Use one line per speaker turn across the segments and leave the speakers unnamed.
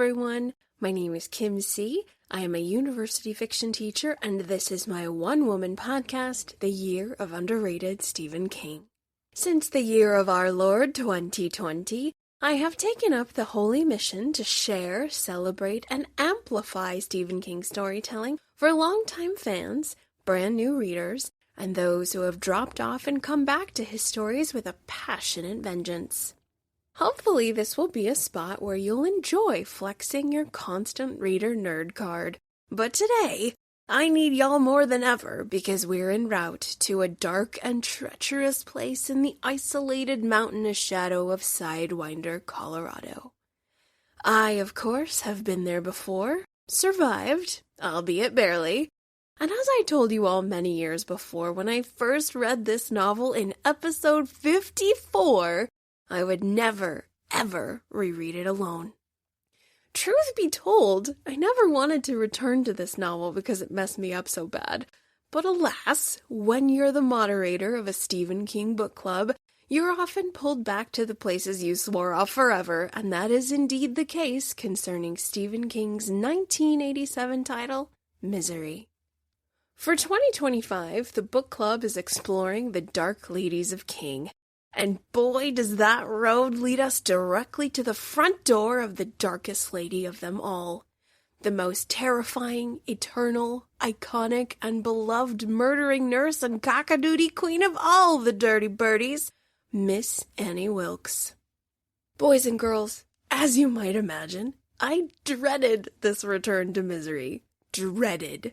everyone. My name is Kim C. I am a university fiction teacher, and this is my one-woman podcast, The Year of Underrated Stephen King. Since the year of our Lord 2020, I have taken up the holy mission to share, celebrate, and amplify Stephen King storytelling for longtime fans, brand new readers, and those who have dropped off and come back to his stories with a passionate vengeance. Hopefully this will be a spot where you'll enjoy flexing your constant reader nerd card. But today, I need y'all more than ever because we're en route to a dark and treacherous place in the isolated mountainous shadow of Sidewinder, Colorado. I, of course, have been there before, survived, albeit barely, and as I told you all many years before when I first read this novel in episode 54, I would never, ever reread it alone. Truth be told, I never wanted to return to this novel because it messed me up so bad. But alas, when you're the moderator of a Stephen King book club, you're often pulled back to the places you swore off forever, and that is indeed the case concerning Stephen King's 1987 title, Misery. For 2025, the book club is exploring the Dark Ladies of King. And boy, does that road lead us directly to the front door of the darkest lady of them all. The most terrifying, eternal, iconic, and beloved murdering nurse and cockadoodie queen of all the dirty birdies, Miss Annie Wilkes. Boys and girls, as you might imagine, I dreaded this return to Misery. Dreaded.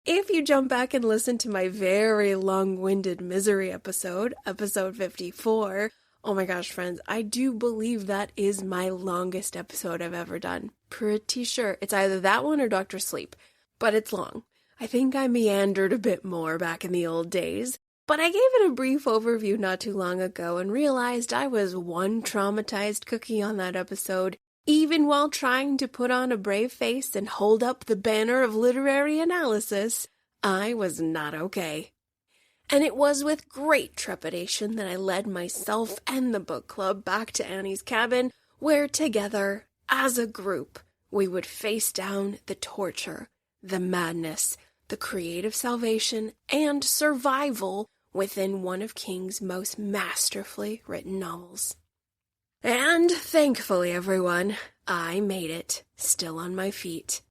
If you jump back and listen to my very long-winded Misery episode 54, oh my gosh, friends, I do believe that is my longest episode I've ever done. Pretty sure it's either that one or Dr. Sleep, but it's long. I think I meandered a bit more back in the old days, but I gave it a brief overview not too long ago and realized I was one traumatized cookie on that episode, even while trying to put on a brave face and hold up the banner of literary analysis. I was not okay. And it was with great trepidation that I led myself and the book club back to Annie's cabin, where together, as a group, we would face down the torture, the madness, the creative salvation, and survival within one of King's most masterfully written novels. And thankfully, everyone, I made it, still on my feet.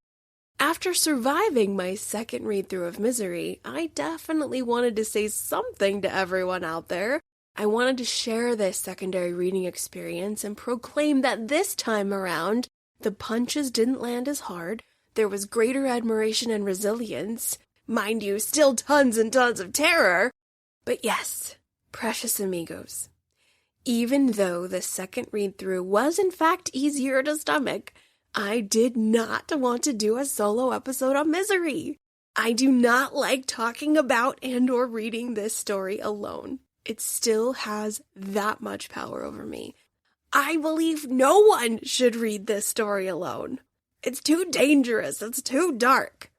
After surviving my second read-through of Misery, I definitely wanted to say something to everyone out there. I wanted to share this secondary reading experience and proclaim that this time around, the punches didn't land as hard, there was greater admiration and resilience, mind you, still tons and tons of terror, but yes, precious amigos. Even though the second read-through was in fact easier to stomach, I did not want to do a solo episode on Misery. I do not like talking about and or reading this story alone. It still has that much power over me. I believe no one should read this story alone. It's too dangerous. It's too dark.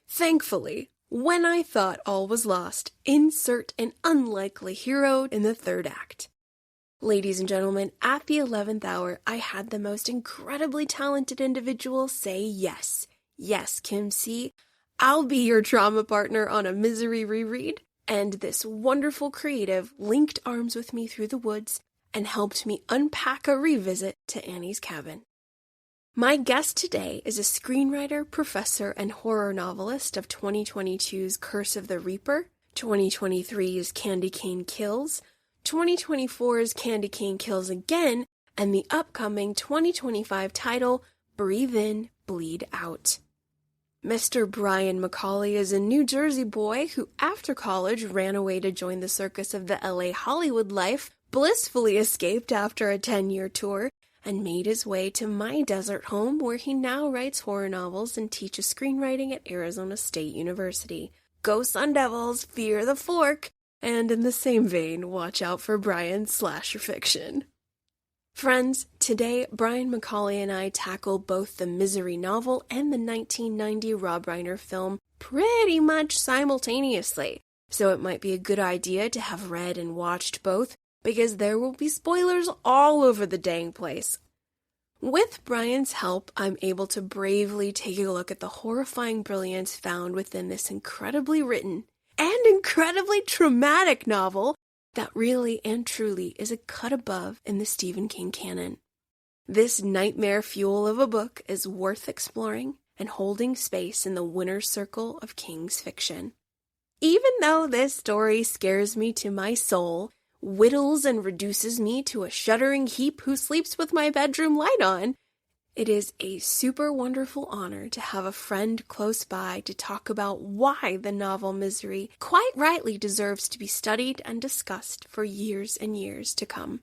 Thankfully, when I thought all was lost, insert an unlikely hero in the third act. Ladies and gentlemen, at the 11th hour, I had the most incredibly talented individual say yes. Yes, Kim C., I'll be your trauma partner on a Misery reread, and this wonderful creative linked arms with me through the woods and helped me unpack a revisit to Annie's cabin. My guest today is a screenwriter, professor, and horror novelist of 2022's Curse of the Reaper, 2023's Candy Cane Kills, 2024's Candy Cane Kills Again, and the upcoming 2025 title, Breathe In, Bleed Out. Mr. Brian McAuley is a New Jersey boy who, after college, ran away to join the circus of the LA Hollywood life, blissfully escaped after a 10-year tour, and made his way to my desert home where he now writes horror novels and teaches screenwriting at Arizona State University. Go Sun Devils, fear the fork! And in the same vein, watch out for Brian's slasher fiction. Friends, today Brian McAuley and I tackle both the Misery novel and the 1990 Rob Reiner film pretty much simultaneously, so it might be a good idea to have read and watched both, because there will be spoilers all over the dang place. With Brian's help, I'm able to bravely take a look at the horrifying brilliance found within this incredibly written and incredibly traumatic novel that really and truly is a cut above in the Stephen King canon. This nightmare fuel of a book is worth exploring and holding space in the winner's circle of King's fiction. Even though this story scares me to my soul, whittles and reduces me to a shuddering heap who sleeps with my bedroom light on, it is a super wonderful honor to have a friend close by to talk about why the novel Misery quite rightly deserves to be studied and discussed for years and years to come.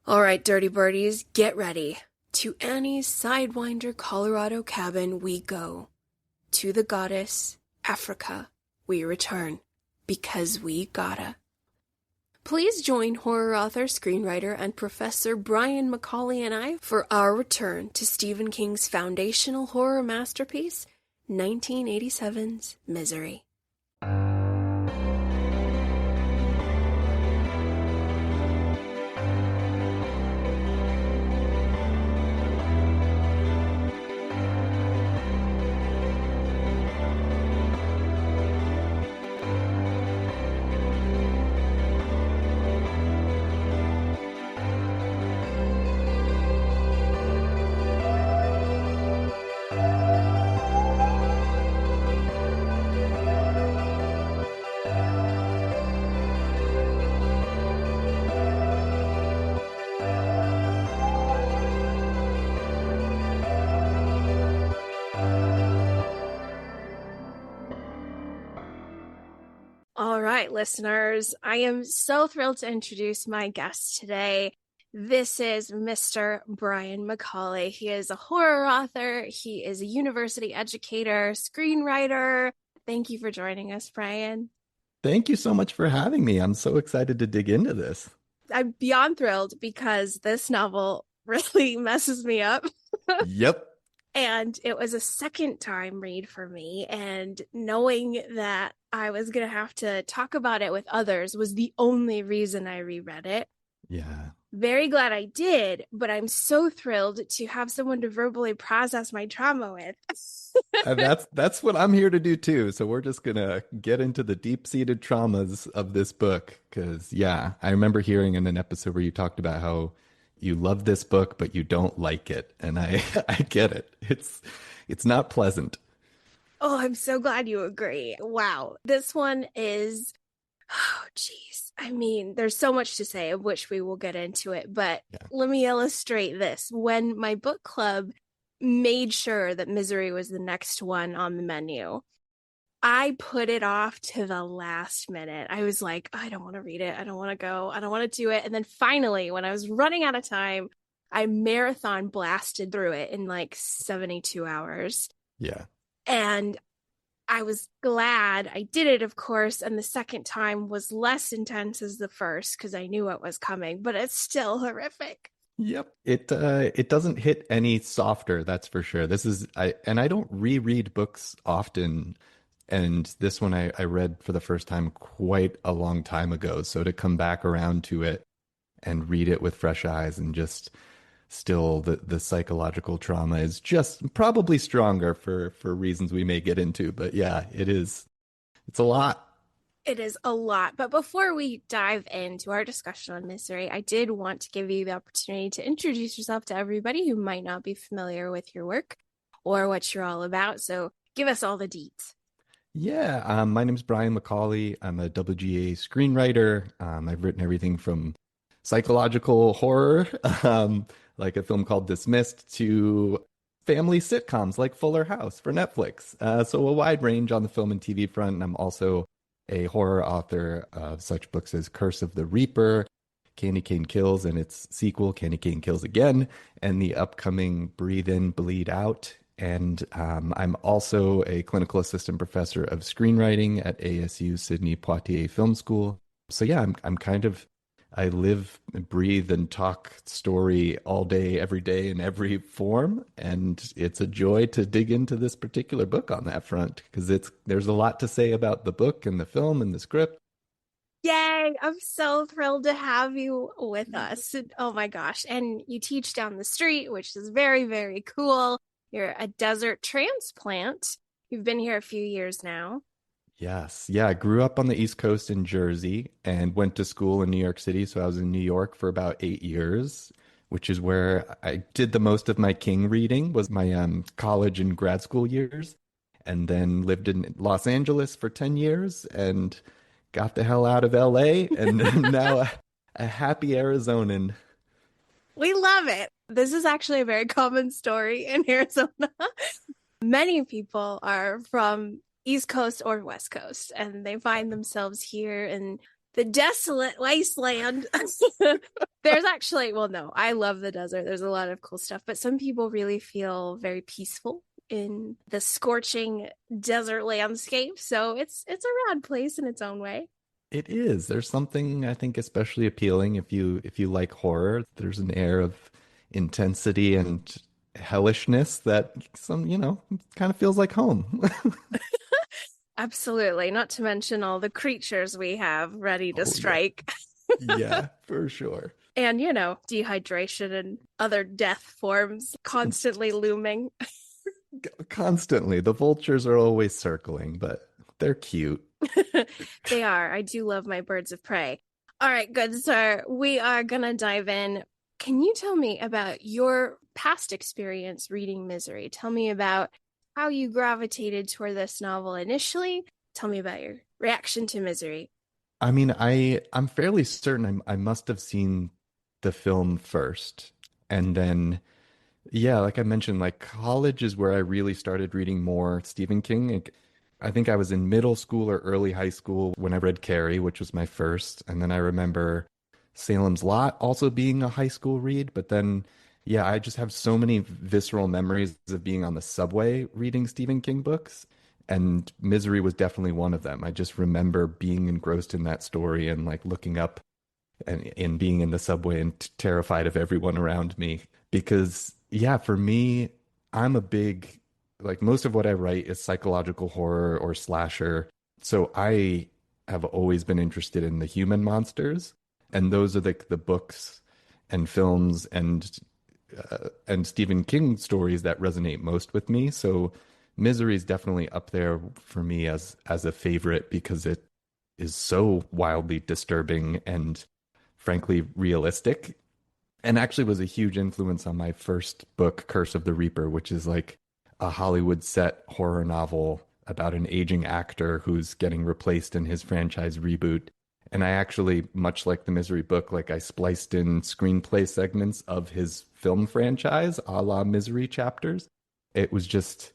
All right, dirty birdies, get ready. To Annie's Sidewinder, Colorado cabin we go. To the goddess, Africa, we return. Because we gotta. Please join horror author, screenwriter, and Professor Brian McAuley and I for our return to Stephen King's foundational horror masterpiece, 1987's Misery. All right, listeners, I am so thrilled to introduce my guest today. This is Mr. Brian McAuley. He is a horror author. He is a university educator, screenwriter. Thank you for joining us, Brian.
Thank you so much for having me. I'm so excited to dig into this.
I'm beyond thrilled because this novel really messes me up.
Yep.
And it was a second time read for me. And knowing that I was going to have to talk about it with others was the only reason I reread it.
Yeah.
Very glad I did, but I'm so thrilled to have someone to verbally process my trauma with.
That's what I'm here to do too. So we're just gonna get into the deep-seated traumas of this book. Because yeah, I remember hearing in an episode where you talked about how you love this book, but you don't like it. And I get it. It's not pleasant.
Oh, I'm so glad you agree. Wow. This one is, oh, geez. I mean, there's so much to say, of which we will get into it. But Let me illustrate this. When my book club made sure that Misery was the next one on the menu, I put it off to the last minute. I was like, I don't want to read it. I don't want to go. I don't want to do it. And then finally, when I was running out of time, I marathon blasted through it in like 72 hours.
Yeah.
And I was glad I did it, of course. And the second time was less intense as the first because I knew what was coming, but it's still horrific.
Yep. It doesn't hit any softer, that's for sure. I don't reread books often. And this one I read for the first time quite a long time ago. So to come back around to it and read it with fresh eyes and just still the psychological trauma is just probably stronger for reasons we may get into. But yeah, it's a lot.
It is a lot. But before we dive into our discussion on Misery, I did want to give you the opportunity to introduce yourself to everybody who might not be familiar with your work or what you're all about. So give us all the deets.
Yeah, my name is Brian McAuley. I'm a WGA screenwriter. I've written everything from psychological horror, like a film called Dismissed, to family sitcoms like Fuller House for Netflix. So a wide range on the film and TV front. And I'm also a horror author of such books as Curse of the Reaper, Candy Cane Kills, and its sequel, Candy Cane Kills Again, and the upcoming Breathe In, Bleed Out. And I'm also a clinical assistant professor of screenwriting at ASU Sydney Poitier Film School. So yeah, I live, breathe, and talk story all day, every day, in every form. And it's a joy to dig into this particular book on that front, because there's a lot to say about the book and the film and the script.
Yay! I'm so thrilled to have you with us. Oh my gosh. And you teach down the street, which is very, very cool. You're a desert transplant. You've been here a few years now.
Yes. Yeah, I grew up on the East Coast in Jersey and went to school in New York City. So I was in New York for about 8 years, which is where I did the most of my King reading was my college and grad school years, and then lived in Los Angeles for 10 years and got the hell out of LA and now a happy Arizonan.
We love it. This is actually a very common story in Arizona. Many people are from East Coast or West Coast, and they find themselves here in the desolate wasteland. There's actually, well, no, I love the desert. There's a lot of cool stuff, but some people really feel very peaceful in the scorching desert landscape. So it's a rad place in its own way.
It is. There's something I think especially appealing if you like horror. There's an air of intensity and hellishness that kind of feels like home.
Absolutely. Not to mention all the creatures we have ready to
Oh yeah.
strike.
Yeah, for sure.
And, dehydration and other death forms constantly looming.
Constantly. The vultures are always circling, but they're cute.
They are. I do love my birds of prey. All right, good sir. We are going to dive in. Can you tell me about your past experience reading Misery? Tell me about how you gravitated toward this novel initially. Tell me about your reaction to Misery.
I mean, I'm fairly certain I must have seen the film first. And then yeah, like I mentioned, like college is where I really started reading more Stephen King. Like, I think I was in middle school or early high school when I read Carrie, which was my first. And then I remember Salem's Lot also being a high school read. But then, yeah, I just have so many visceral memories of being on the subway reading Stephen King books. And Misery was definitely one of them. I just remember being engrossed in that story and like looking up and being in the subway and terrified of everyone around me. Because, yeah, for me, I'm a big, like, most of what I write is psychological horror or slasher. So I have always been interested in the human monsters. And those are the books and films and Stephen King stories that resonate most with me. So Misery is definitely up there for me as a favorite because it is so wildly disturbing and frankly realistic, and actually was a huge influence on my first book, Curse of the Reaper, which is like a Hollywood set horror novel about an aging actor who's getting replaced in his franchise reboot. And I actually, much like the Misery book, like I spliced in screenplay segments of his film franchise, a la Misery chapters. It was just,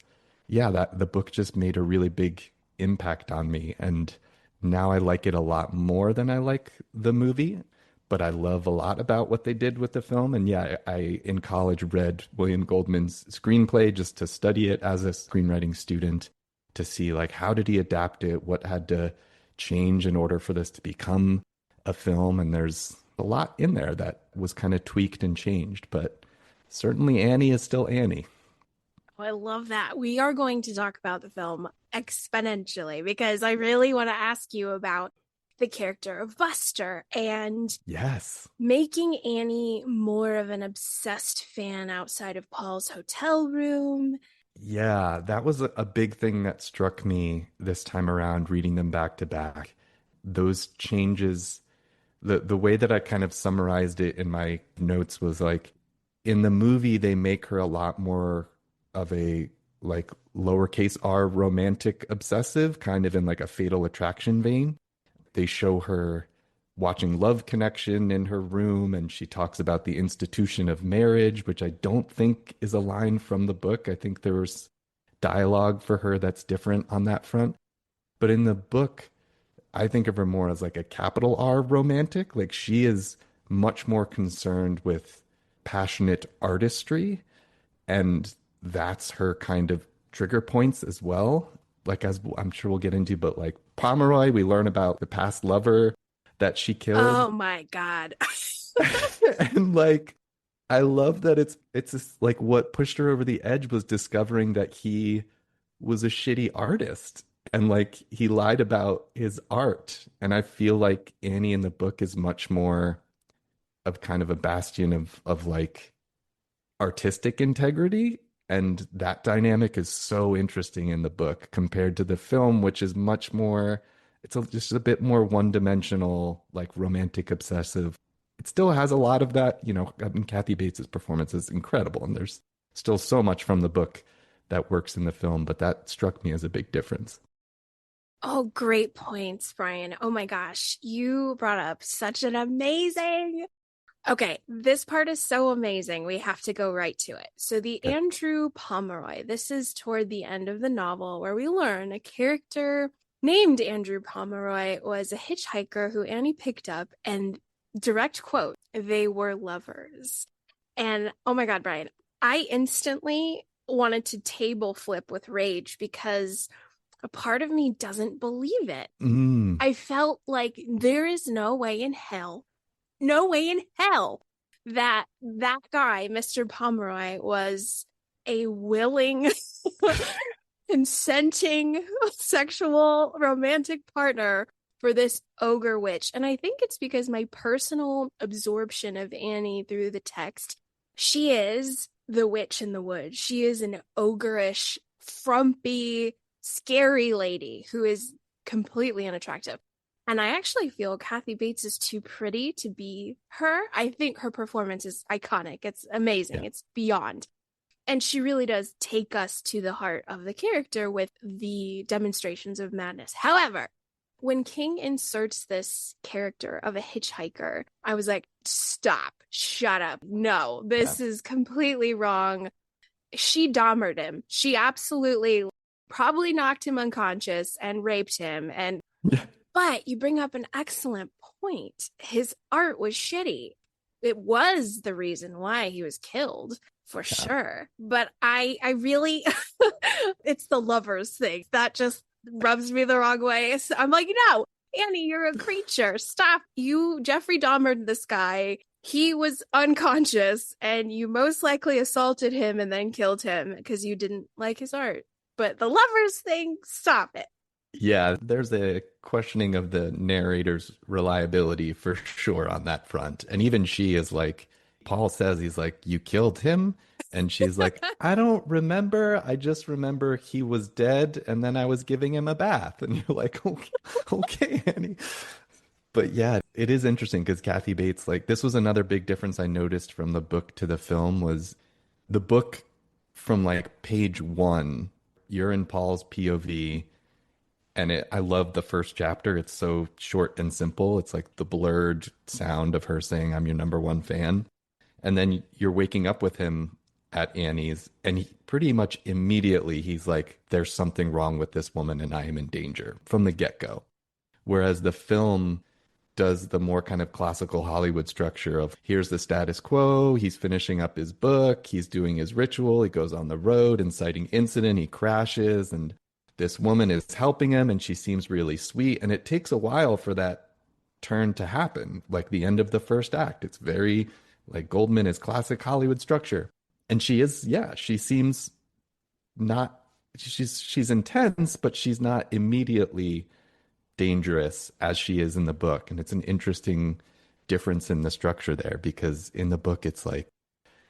yeah, that the book just made a really big impact on me. And now I like it a lot more than I like the movie, but I love a lot about what they did with the film. And yeah, I in college read William Goldman's screenplay just to study it as a screenwriting student to see like how did he adapt it, what had to change in order for this to become a film. And there's a lot in there that was kind of tweaked and changed, but certainly Annie is still Annie.
Oh, I love that. We are going to talk about the film exponentially because I really want to ask you about the character of Buster and
Yes.
making Annie more of an obsessed fan outside of Paul's hotel room.
Yeah, that was a big thing that struck me this time around reading them back to back. Those changes, the way that I kind of summarized it in my notes was like in the movie they make her a lot more of a like lowercase r romantic obsessive, kind of in like a Fatal Attraction vein. They show her watching Love Connection in her room, and she talks about the institution of marriage, which I don't think is a line from the book. I think there was dialogue for her that's different on that front. But in the book, I think of her more as like a capital R romantic. Like she is much more concerned with passionate artistry, and that's her kind of trigger points as well. Like as I'm sure we'll get into, but like Pomeroy, we learn about the past lover that she killed.
Oh my God.
And like I love that it's just, like what pushed her over the edge was discovering that he was a shitty artist. And like he lied about his art. And I feel like Annie in the book is much more of kind of a bastion of like artistic integrity. And that dynamic is so interesting in the book compared to the film, which is much more, just a bit more one dimensional, like romantic obsessive. It still has a lot of that, I mean, Kathy Bates's performance is incredible. And there's still so much from the book that works in the film, but that struck me as a big difference.
Oh, great points, Brian. Oh my gosh, you brought up such an amazing. Okay, this part is so amazing. We have to go right to it. So, the
Okay.
Andrew Pomeroy, this is toward the end of the novel where we learn a character named Andrew Pomeroy was a hitchhiker who Annie picked up, and direct quote, they were lovers. And oh my God, Brian, I instantly wanted to table flip with rage because a part of me doesn't believe it.
Mm,
I felt like there is no way in hell, no way in hell that that guy, Mr. Pomeroy, was a willing, consenting, sexual, romantic partner for this ogre witch. And I think it's because my personal absorption of Annie through the text, she is the witch in the woods. She is an ogreish, frumpy, scary lady who is completely unattractive. And I actually feel Kathy Bates is too pretty to be her. I think her performance is iconic. It's amazing.
yeah.
It's beyond. And she really does take us to the heart of the character with the demonstrations of madness. However, when King inserts this character of a hitchhiker, I was like, stop, shut up. No,
Yeah.
this is completely wrong. She Dahmered him. She absolutely probably knocked him unconscious and raped him. And
Yeah.
but you bring up an excellent point. His art was shitty. It was the reason why he was killed, for
Yeah.
sure. But I really, it's the lovers thing that just rubs me the wrong way. So I'm like, no, Annie, you're a creature. Stop. You Jeffrey Dahmered this guy. He was unconscious, and you most likely assaulted him and then killed him because you didn't like his art. But the lovers thing, stop it.
Yeah, there's a questioning of the narrator's reliability for sure on that front. And even she is like, Paul says, he's like, you killed him? And she's like, I don't remember. I just remember he was dead and then I was giving him a bath. And you're like, okay, okay, Annie. But yeah, it is interesting because Kathy Bates, like, this was another big difference I noticed from the book to the film was the book from like page one, you're in Paul's POV and I love the first chapter. It's so short and simple. It's like the blurred sound of her saying, I'm your number one fan. And then you're waking up with him at Annie's, and pretty much immediately he's like, there's something wrong with this woman, and I am in danger from the get go. Whereas the film does the more kind of classical Hollywood structure of here's the status quo. He's finishing up his book. He's doing his ritual. He goes on the road, inciting incident. He crashes, and this woman is helping him, and she seems really sweet. And it takes a while for that turn to happen, like the end of the first act. It's very like Goldman is classic Hollywood structure. And she is, yeah, she seems not, she's intense, but she's not immediately dangerous as she is in the book. And it's an interesting difference in the structure there because in the book, it's like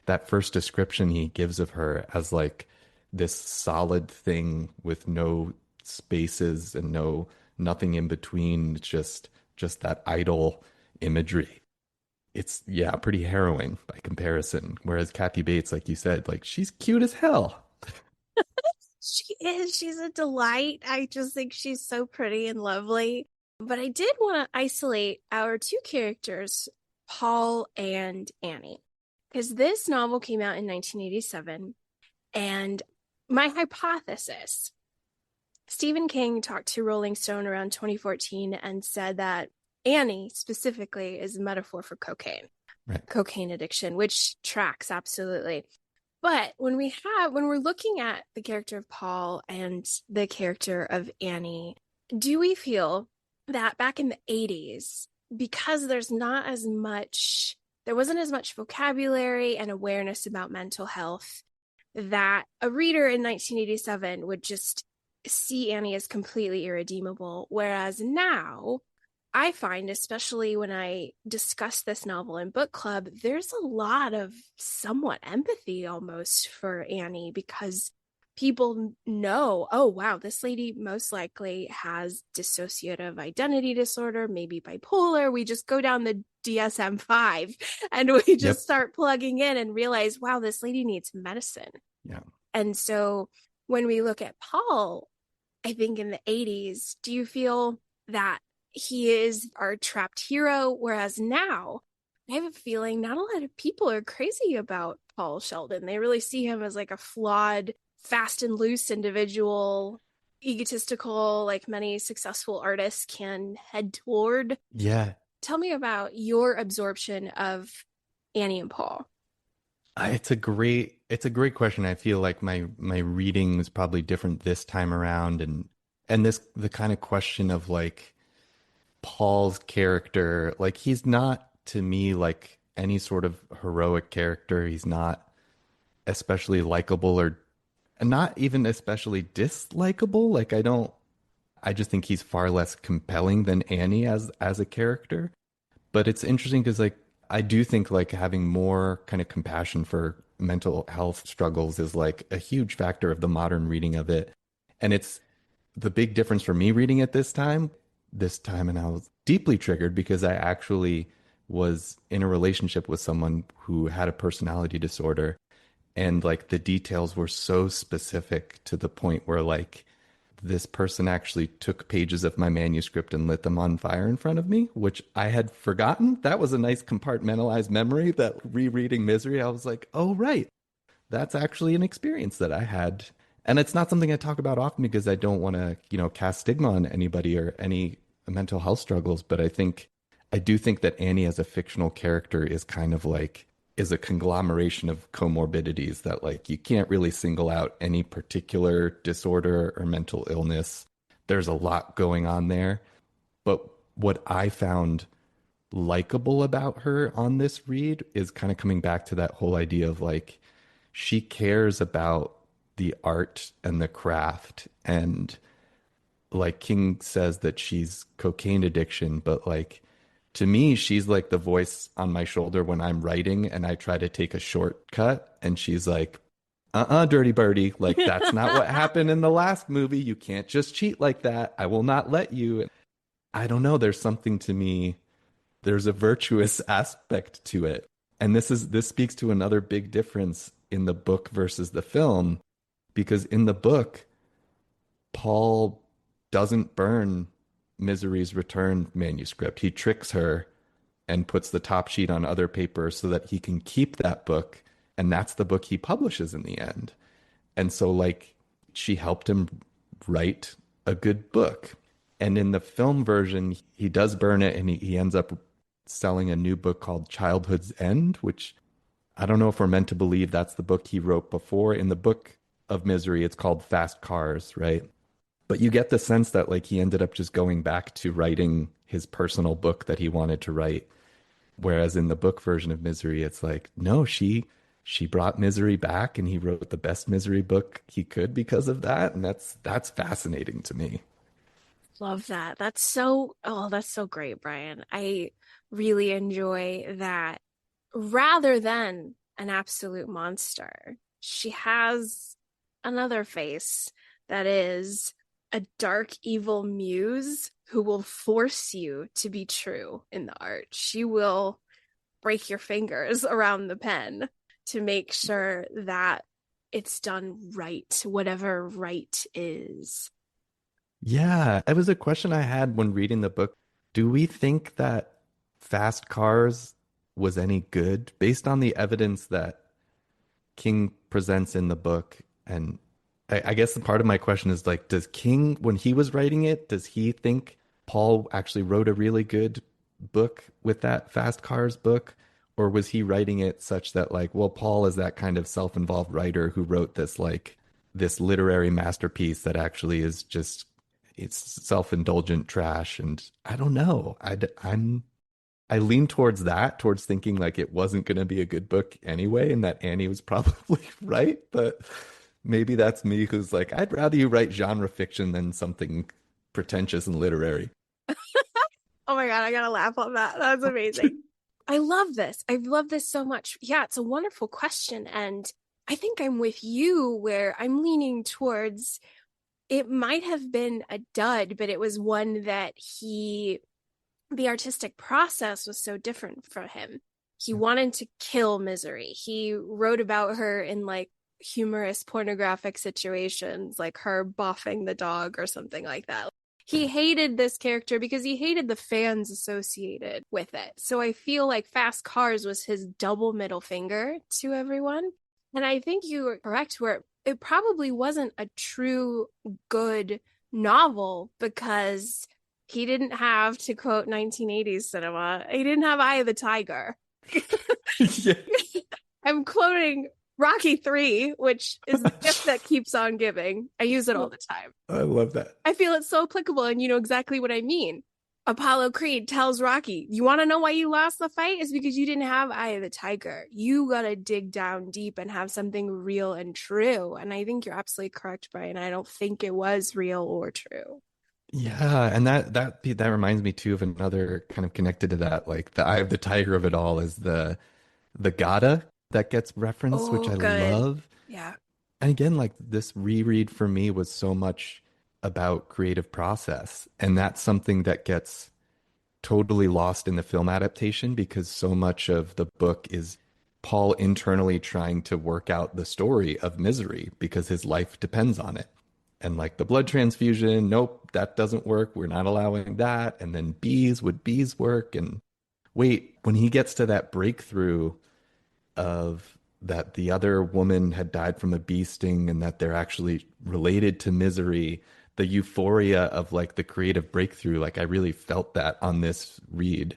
that first description he gives of her as like this solid thing with no spaces and nothing in between, just that idle imagery. It's yeah, pretty harrowing by comparison. Whereas Kathy Bates, like you said, like she's cute as hell.
She is. She's a delight. I just think she's so pretty and lovely. But I did want to isolate our two characters, Paul and Annie, because this novel came out in 1987. And my hypothesis, Stephen King talked to Rolling Stone around 2014 and said that Annie specifically is a metaphor for cocaine,
Right.
cocaine addiction, which tracks absolutely. But when we're looking at the character of Paul and the character of Annie, do we feel that back in the 80s, because there wasn't as much vocabulary and awareness about mental health, that a reader in 1987 would just see Annie as completely irredeemable. Whereas now, I find, especially when I discuss this novel in book club, there's a lot of somewhat empathy almost for Annie because people know, oh, wow, this lady most likely has dissociative identity disorder, maybe bipolar. We just go down the DSM 5 and we just
Yep.
start plugging in and realize, wow, this lady needs medicine.
Yeah.
And so when we look at Paul, I think in the 80s, do you feel that he is our trapped hero? Whereas now, I have a feeling not a lot of people are crazy about Paul Sheldon. They really see him as like a flawed, fast and loose individual, egotistical, like many successful artists can head toward.
Yeah.
Tell me about your absorption of Annie and Paul.
It's a great question. I feel like my reading is probably different this time around, and this the kind of question of like Paul's character, like he's not to me like any sort of heroic character. He's not especially likable or not even especially dislikable. Like I just think he's far less compelling than Annie as a character. But it's interesting because like I do think like having more kind of compassion for mental health struggles is like a huge factor of the modern reading of it. And it's the big difference for me reading it this time, and I was deeply triggered because I actually was in a relationship with someone who had a personality disorder, and like the details were so specific to the point where like this person actually took pages of my manuscript and lit them on fire in front of me, which I had forgotten. That was a nice compartmentalized memory that rereading Misery, I was like, oh, right. That's actually an experience that I had. And it's not something I talk about often because I don't want to, cast stigma on anybody or any mental health struggles. But I do think that Annie as a fictional character is kind of like, is a conglomeration of comorbidities that like you can't really single out any particular disorder or mental illness. There's a lot going on there. But what I found likable about her on this read is kind of coming back to that whole idea of like she cares about the art and the craft, and like King says that she's cocaine addiction, but like to me she's like the voice on my shoulder when I'm writing and I try to take a shortcut and she's like, dirty birdie, like that's not what happened in the last movie. You can't just cheat like that. I will not let you. I don't know, there's something to me, there's a virtuous aspect to it. And this speaks to another big difference in the book versus the film, because in the book, Paul doesn't burn Misery's Return manuscript. He tricks her and puts the top sheet on other paper so that he can keep that book. And that's the book he publishes in the end. And so, like, she helped him write a good book. And in the film version, he does burn it and he ends up selling a new book called Childhood's End, which I don't know if we're meant to believe that's the book he wrote before. In the book of Misery, it's called Fast Cars, right? But you get the sense that like he ended up just going back to writing his personal book that he wanted to write. Whereas in the book version of Misery, it's like, no, she brought Misery back and he wrote the best Misery book he could because of that. And that's fascinating to me.
Love that. That's so great, Brian. I really enjoy that rather than an absolute monster. She has another face that is a dark, evil muse who will force you to be true in the art. She will break your fingers around the pen to make sure that it's done right, whatever right is.
Yeah, it was a question I had when reading the book. Do we think that Fast Cars was any good based on the evidence that King presents in the book? And I guess the part of my question is like, does King, when he was writing it, does he think Paul actually wrote a really good book with that Fast Cars book? Or was he writing it such that like, well, Paul is that kind of self-involved writer who wrote this like this literary masterpiece that actually is just it's self-indulgent trash. And I don't know. I lean towards that, towards thinking like it wasn't going to be a good book anyway, and that Annie was probably right. But maybe that's me who's like, I'd rather you write genre fiction than something pretentious and literary.
Oh my God, I gotta laugh on that. That's amazing. I love this. I love this so much. Yeah, it's a wonderful question. And I think I'm with you where I'm leaning towards it might have been a dud, but it was one that the artistic process was so different for him. He wanted to kill Misery. He wrote about her in like humorous pornographic situations, like her boffing the dog or something like that. He hated this character because he hated the fans associated with it. So I feel like Fast Cars was his double middle finger to everyone. And I think you were correct where it probably wasn't a true good novel because he didn't have, to quote 1980s cinema, he didn't have Eye of the Tiger.
Yeah.
I'm quoting Rocky 3, which is the gift that keeps on giving. I use it all the time.
I love that.
I feel it's so applicable, and you know exactly what I mean. Apollo Creed tells Rocky, you want to know why you lost the fight? Is because you didn't have Eye of the Tiger. You got to dig down deep and have something real and true. And I think you're absolutely correct, Brian. I don't think it was real or true.
Yeah, and that reminds me too of another kind of connected to that, like the eye of the tiger of it all is the Gata that gets referenced, which
Oh,
I
good.
love.
Yeah.
And again, like this reread for me was so much about creative process, and that's something that gets totally lost in the film adaptation because so much of the book is Paul internally trying to work out the story of Misery because his life depends on it. And like the blood transfusion, nope, that doesn't work. We're not allowing that. And then bees, would bees work? And wait, when he gets to that breakthrough of that the other woman had died from a bee sting and that they're actually related to Misery, the euphoria of like the creative breakthrough, like I really felt that on this read.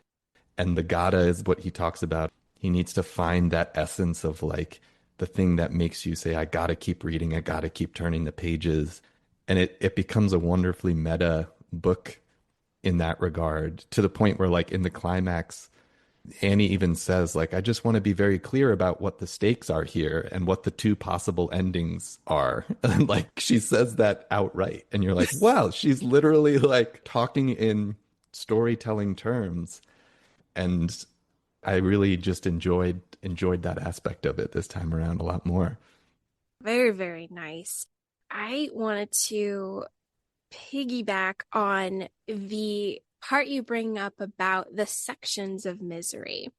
And the Gata is what he talks about. He needs to find that essence of like the thing that makes you say, I gotta keep reading, I gotta keep turning the pages. And it becomes a wonderfully meta book in that regard, to the point where like in the climax, Annie even says, like, I just want to be very clear about what the stakes are here and what the two possible endings are. And like she says that outright. And you're like, wow, she's literally like talking in storytelling terms. And I really just enjoyed that aspect of it this time around a lot more.
Very, very nice. I wanted to piggyback on the part you bring up about the sections of Misery.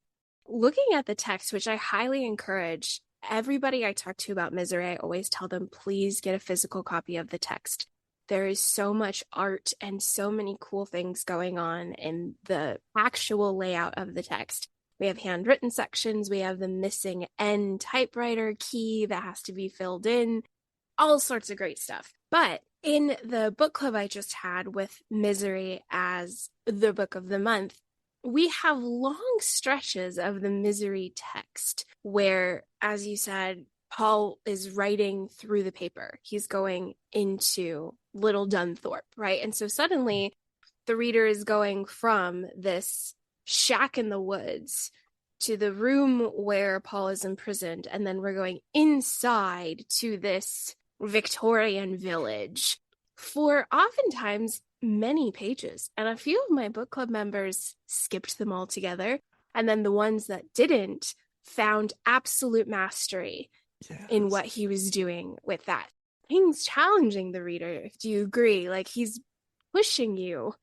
Looking at the text, which I highly encourage everybody I talk to about Misery, I always tell them, please get a physical copy of the text. There is so much art and so many cool things going on in the actual layout of the text. We have handwritten sections, we have the missing N typewriter key that has to be filled in, all sorts of great stuff. But in the book club I just had with Misery as the book of the month, we have long stretches of the Misery text where, as you said, Paul is writing through the paper. He's going into Little Dunthorpe, right? And so suddenly the reader is going from this shack in the woods to the room where Paul is imprisoned, and then we're going inside to this Victorian village for oftentimes many pages. And a few of my book club members skipped them all together. And then the ones that didn't found absolute mastery in what he was doing with that. He's challenging the reader. Do you agree? Like he's pushing you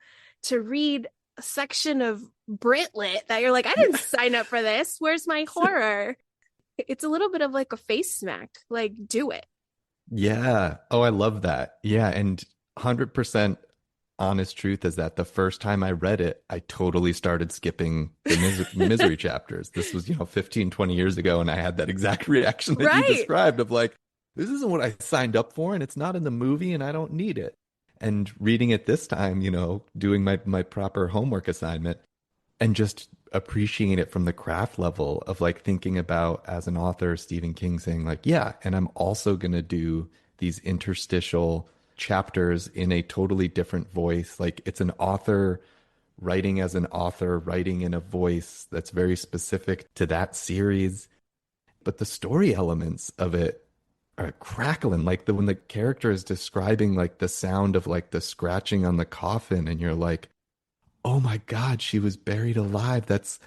to read a section of Britlit that you're like, I didn't sign up for this. Where's my horror? It's a little bit of like a face smack. Like, do it.
Yeah. Oh, I love that. Yeah. And 100% honest truth is that the first time I read it, I totally started skipping the misery chapters. This was, 15, 20 years ago. And I had that exact reaction that you
Right.
described of like, this isn't what I signed up for and it's not in the movie and I don't need it. And reading it this time, doing my proper homework assignment and just appreciating it from the craft level of like thinking about as an author, Stephen King saying like, yeah, and I'm also going to do these interstitial chapters in a totally different voice. Like it's an author writing as an author, writing in a voice that's very specific to that series. But the story elements of it are crackling, like the when the character is describing like the sound of like the scratching on the coffin, and you're like, oh my God, she was buried alive. That's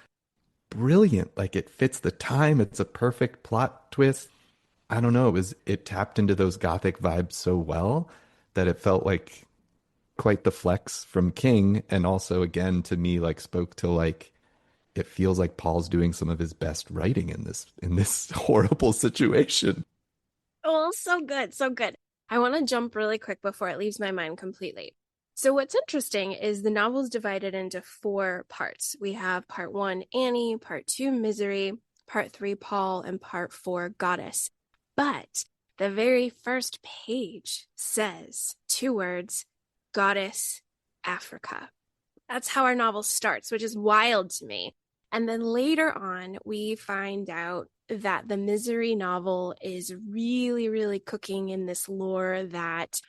brilliant. Like it fits the time. It's a perfect plot twist. I don't know. It tapped into those gothic vibes so well that it felt like quite the flex from King. And also again to me, like spoke to like it feels like Paul's doing some of his best writing in this horrible situation.
Oh, so good, so good. I want to jump really quick before it leaves my mind completely. So, what's interesting is the novel's divided into four parts. We have part one, Annie, part two, Misery, part three, Paul, and part four, Goddess. But the very first page says two words, Goddess, Africa. That's how our novel starts, which is wild to me. And then later on, we find out that the Misery novel is really, really cooking in this lore that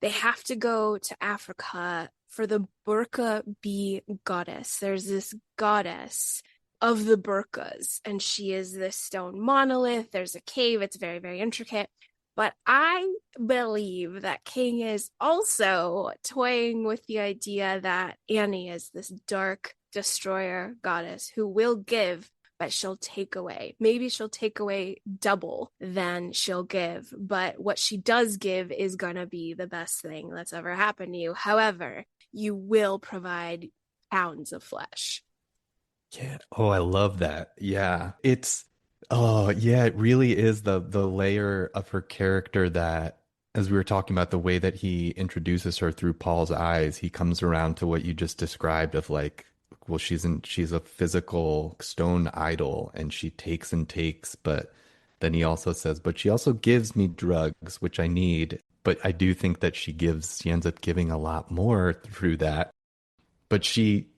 they have to go to Africa for the Burqa bee goddess. There's this goddess of the burqas, and she is this stone monolith. There's a cave. It's very, very intricate. But I believe that King is also toying with the idea that Annie is this dark destroyer goddess who will give, but she'll take away. Maybe she'll take away double than she'll give, but what she does give is gonna be the best thing that's ever happened to you. However, you will provide pounds of flesh.
Yeah. Oh, I love that. Yeah. Oh, yeah, it really is the layer of her character that, as we were talking about the way that he introduces her through Paul's eyes, he comes around to what you just described of like, well, she's a physical stone idol and she takes and takes, but then he also says, but she also gives me drugs, which I need. But I do think that she ends up giving a lot more through that. But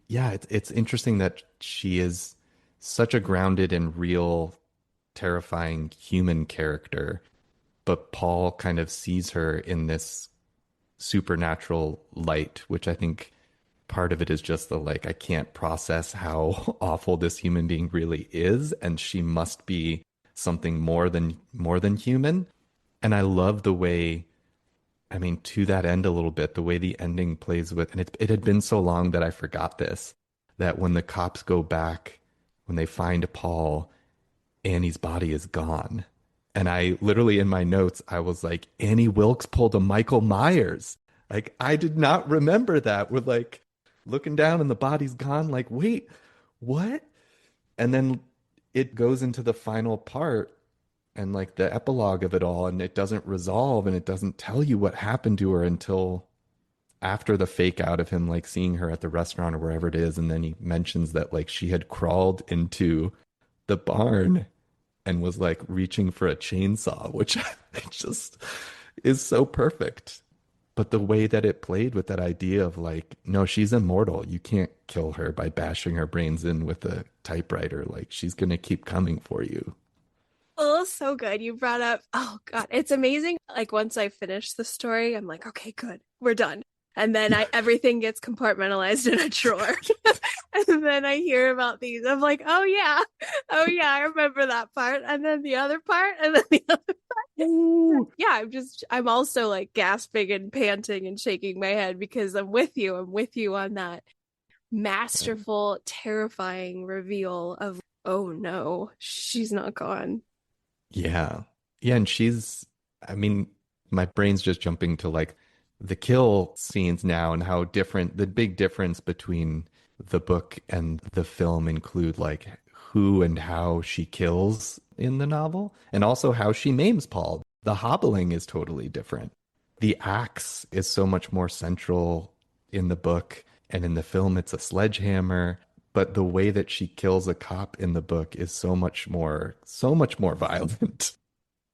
yeah, it's interesting that she is such a grounded and real, terrifying human character, but Paul kind of sees her in this supernatural light, which I think part of it is just the like, I can't process how awful this human being really is, and she must be something more than human. And I love the way, I mean, to that end a little bit, the way the ending plays with, and it had been so long that I forgot this, that when the cops go back, when they find Paul, Annie's body is gone. And I literally in my notes, I was like, Annie Wilkes pulled a Michael Myers. Like, I did not remember that. We're like looking down and the body's gone. Like, wait, what? And then it goes into the final part and like the epilogue of it all, and it doesn't resolve and it doesn't tell you what happened to her until after the fake out of him like seeing her at the restaurant or wherever it is. And then he mentions that like she had crawled into the barn and was like reaching for a chainsaw, which just is so perfect. But the way that it played with that idea of like, no, she's immortal. You can't kill her by bashing her brains in with a typewriter. Like, she's going to keep coming for you.
Oh, so good. You brought up, oh God, it's amazing. Like once I finish the story, I'm like, okay, good, we're done. And then everything gets compartmentalized in a drawer. And then I hear about these. I'm like, oh yeah, I remember that part. And then the other part, and then the other part. Ooh. Yeah, I'm also like gasping and panting and shaking my head because I'm with you. I'm with you on that masterful, terrifying reveal of, oh no, she's not gone.
Yeah. Yeah. And I mean, my brain's just jumping to like the kill scenes now and how different the big difference between the book and the film include like who and how she kills in the novel and also how she maims Paul. The hobbling is totally different. The axe is so much more central in the book, and in the film it's a sledgehammer. But the way that she kills a cop in the book is so much more violent.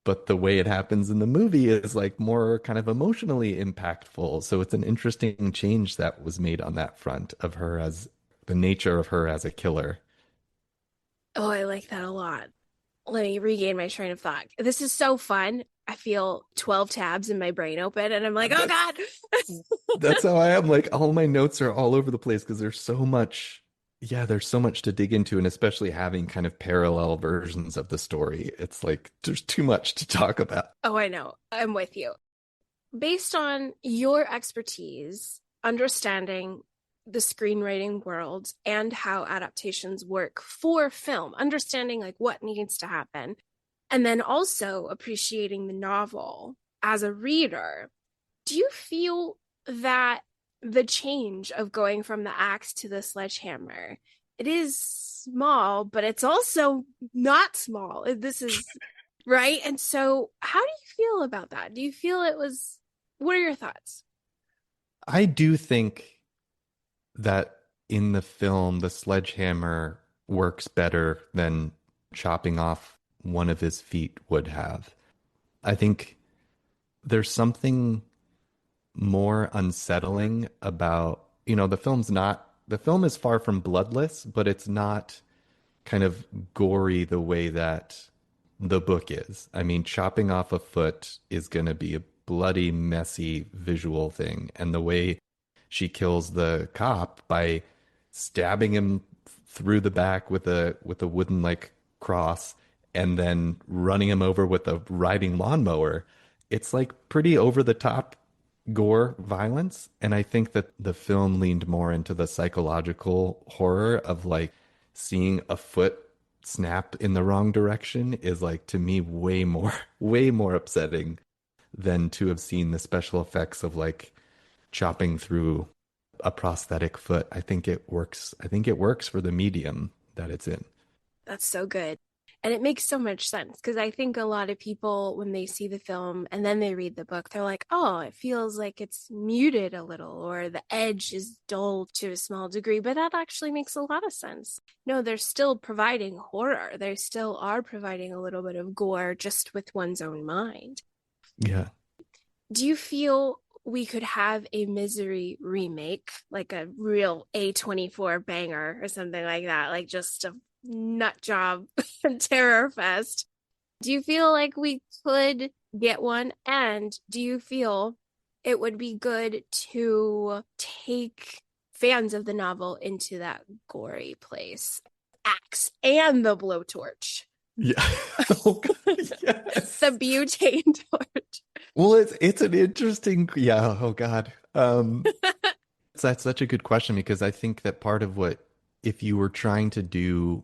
But the way it happens in the movie is like more kind of emotionally impactful. So it's an interesting change that was made on that front of her as the nature of her as a killer.
Oh, I like that a lot. Let me regain my train of thought. This is so fun. I feel 12 tabs in my brain open and I'm like, oh God.
That's how I am. Like all my notes are all over the place because there's so much. Yeah, there's so much to dig into, and especially having kind of parallel versions of the story. It's like there's too much to talk about.
Oh, I know. I'm with you. Based on your expertise, understanding the screenwriting world and how adaptations work for film, understanding like what needs to happen, and then also appreciating the novel as a reader, do you feel that the change of going from the axe to the sledgehammer, it is small, but it's also not small. This is right. And so, how do you feel about that? Do you feel it was, what are your thoughts?
I do think that in the film, the sledgehammer works better than chopping off one of his feet would have. I think there's something more unsettling about, the film is far from bloodless, but it's not kind of gory the way that the book is. I mean, chopping off a foot is going to be a bloody, messy visual thing. And the way she kills the cop by stabbing him through the back with a wooden like cross and then running him over with a riding lawnmower, it's like pretty over the top gore violence. And I think that the film leaned more into the psychological horror of like seeing a foot snap in the wrong direction is like to me way more way more upsetting than to have seen the special effects of like chopping through a prosthetic foot. I think it works for the medium that it's in.
That's so good. And it makes so much sense because I think a lot of people, when they see the film and then they read the book, they're like, oh, it feels like it's muted a little or the edge is dull to a small degree. But that actually makes a lot of sense. No, they're still providing horror. They still are providing a little bit of gore just with one's own mind.
Yeah.
Do you feel we could have a Misery remake, like a real A24 banger or something like that, like just a nut job terror fest? Do you feel like we could get one? And do you feel it would be good to take fans of the novel into that gory place? Axe and the blowtorch.
Yeah. Oh, God, yes.
The butane torch.
Well, it's an interesting, yeah, oh God. That's such a good question because I think that part of what, if you were trying to do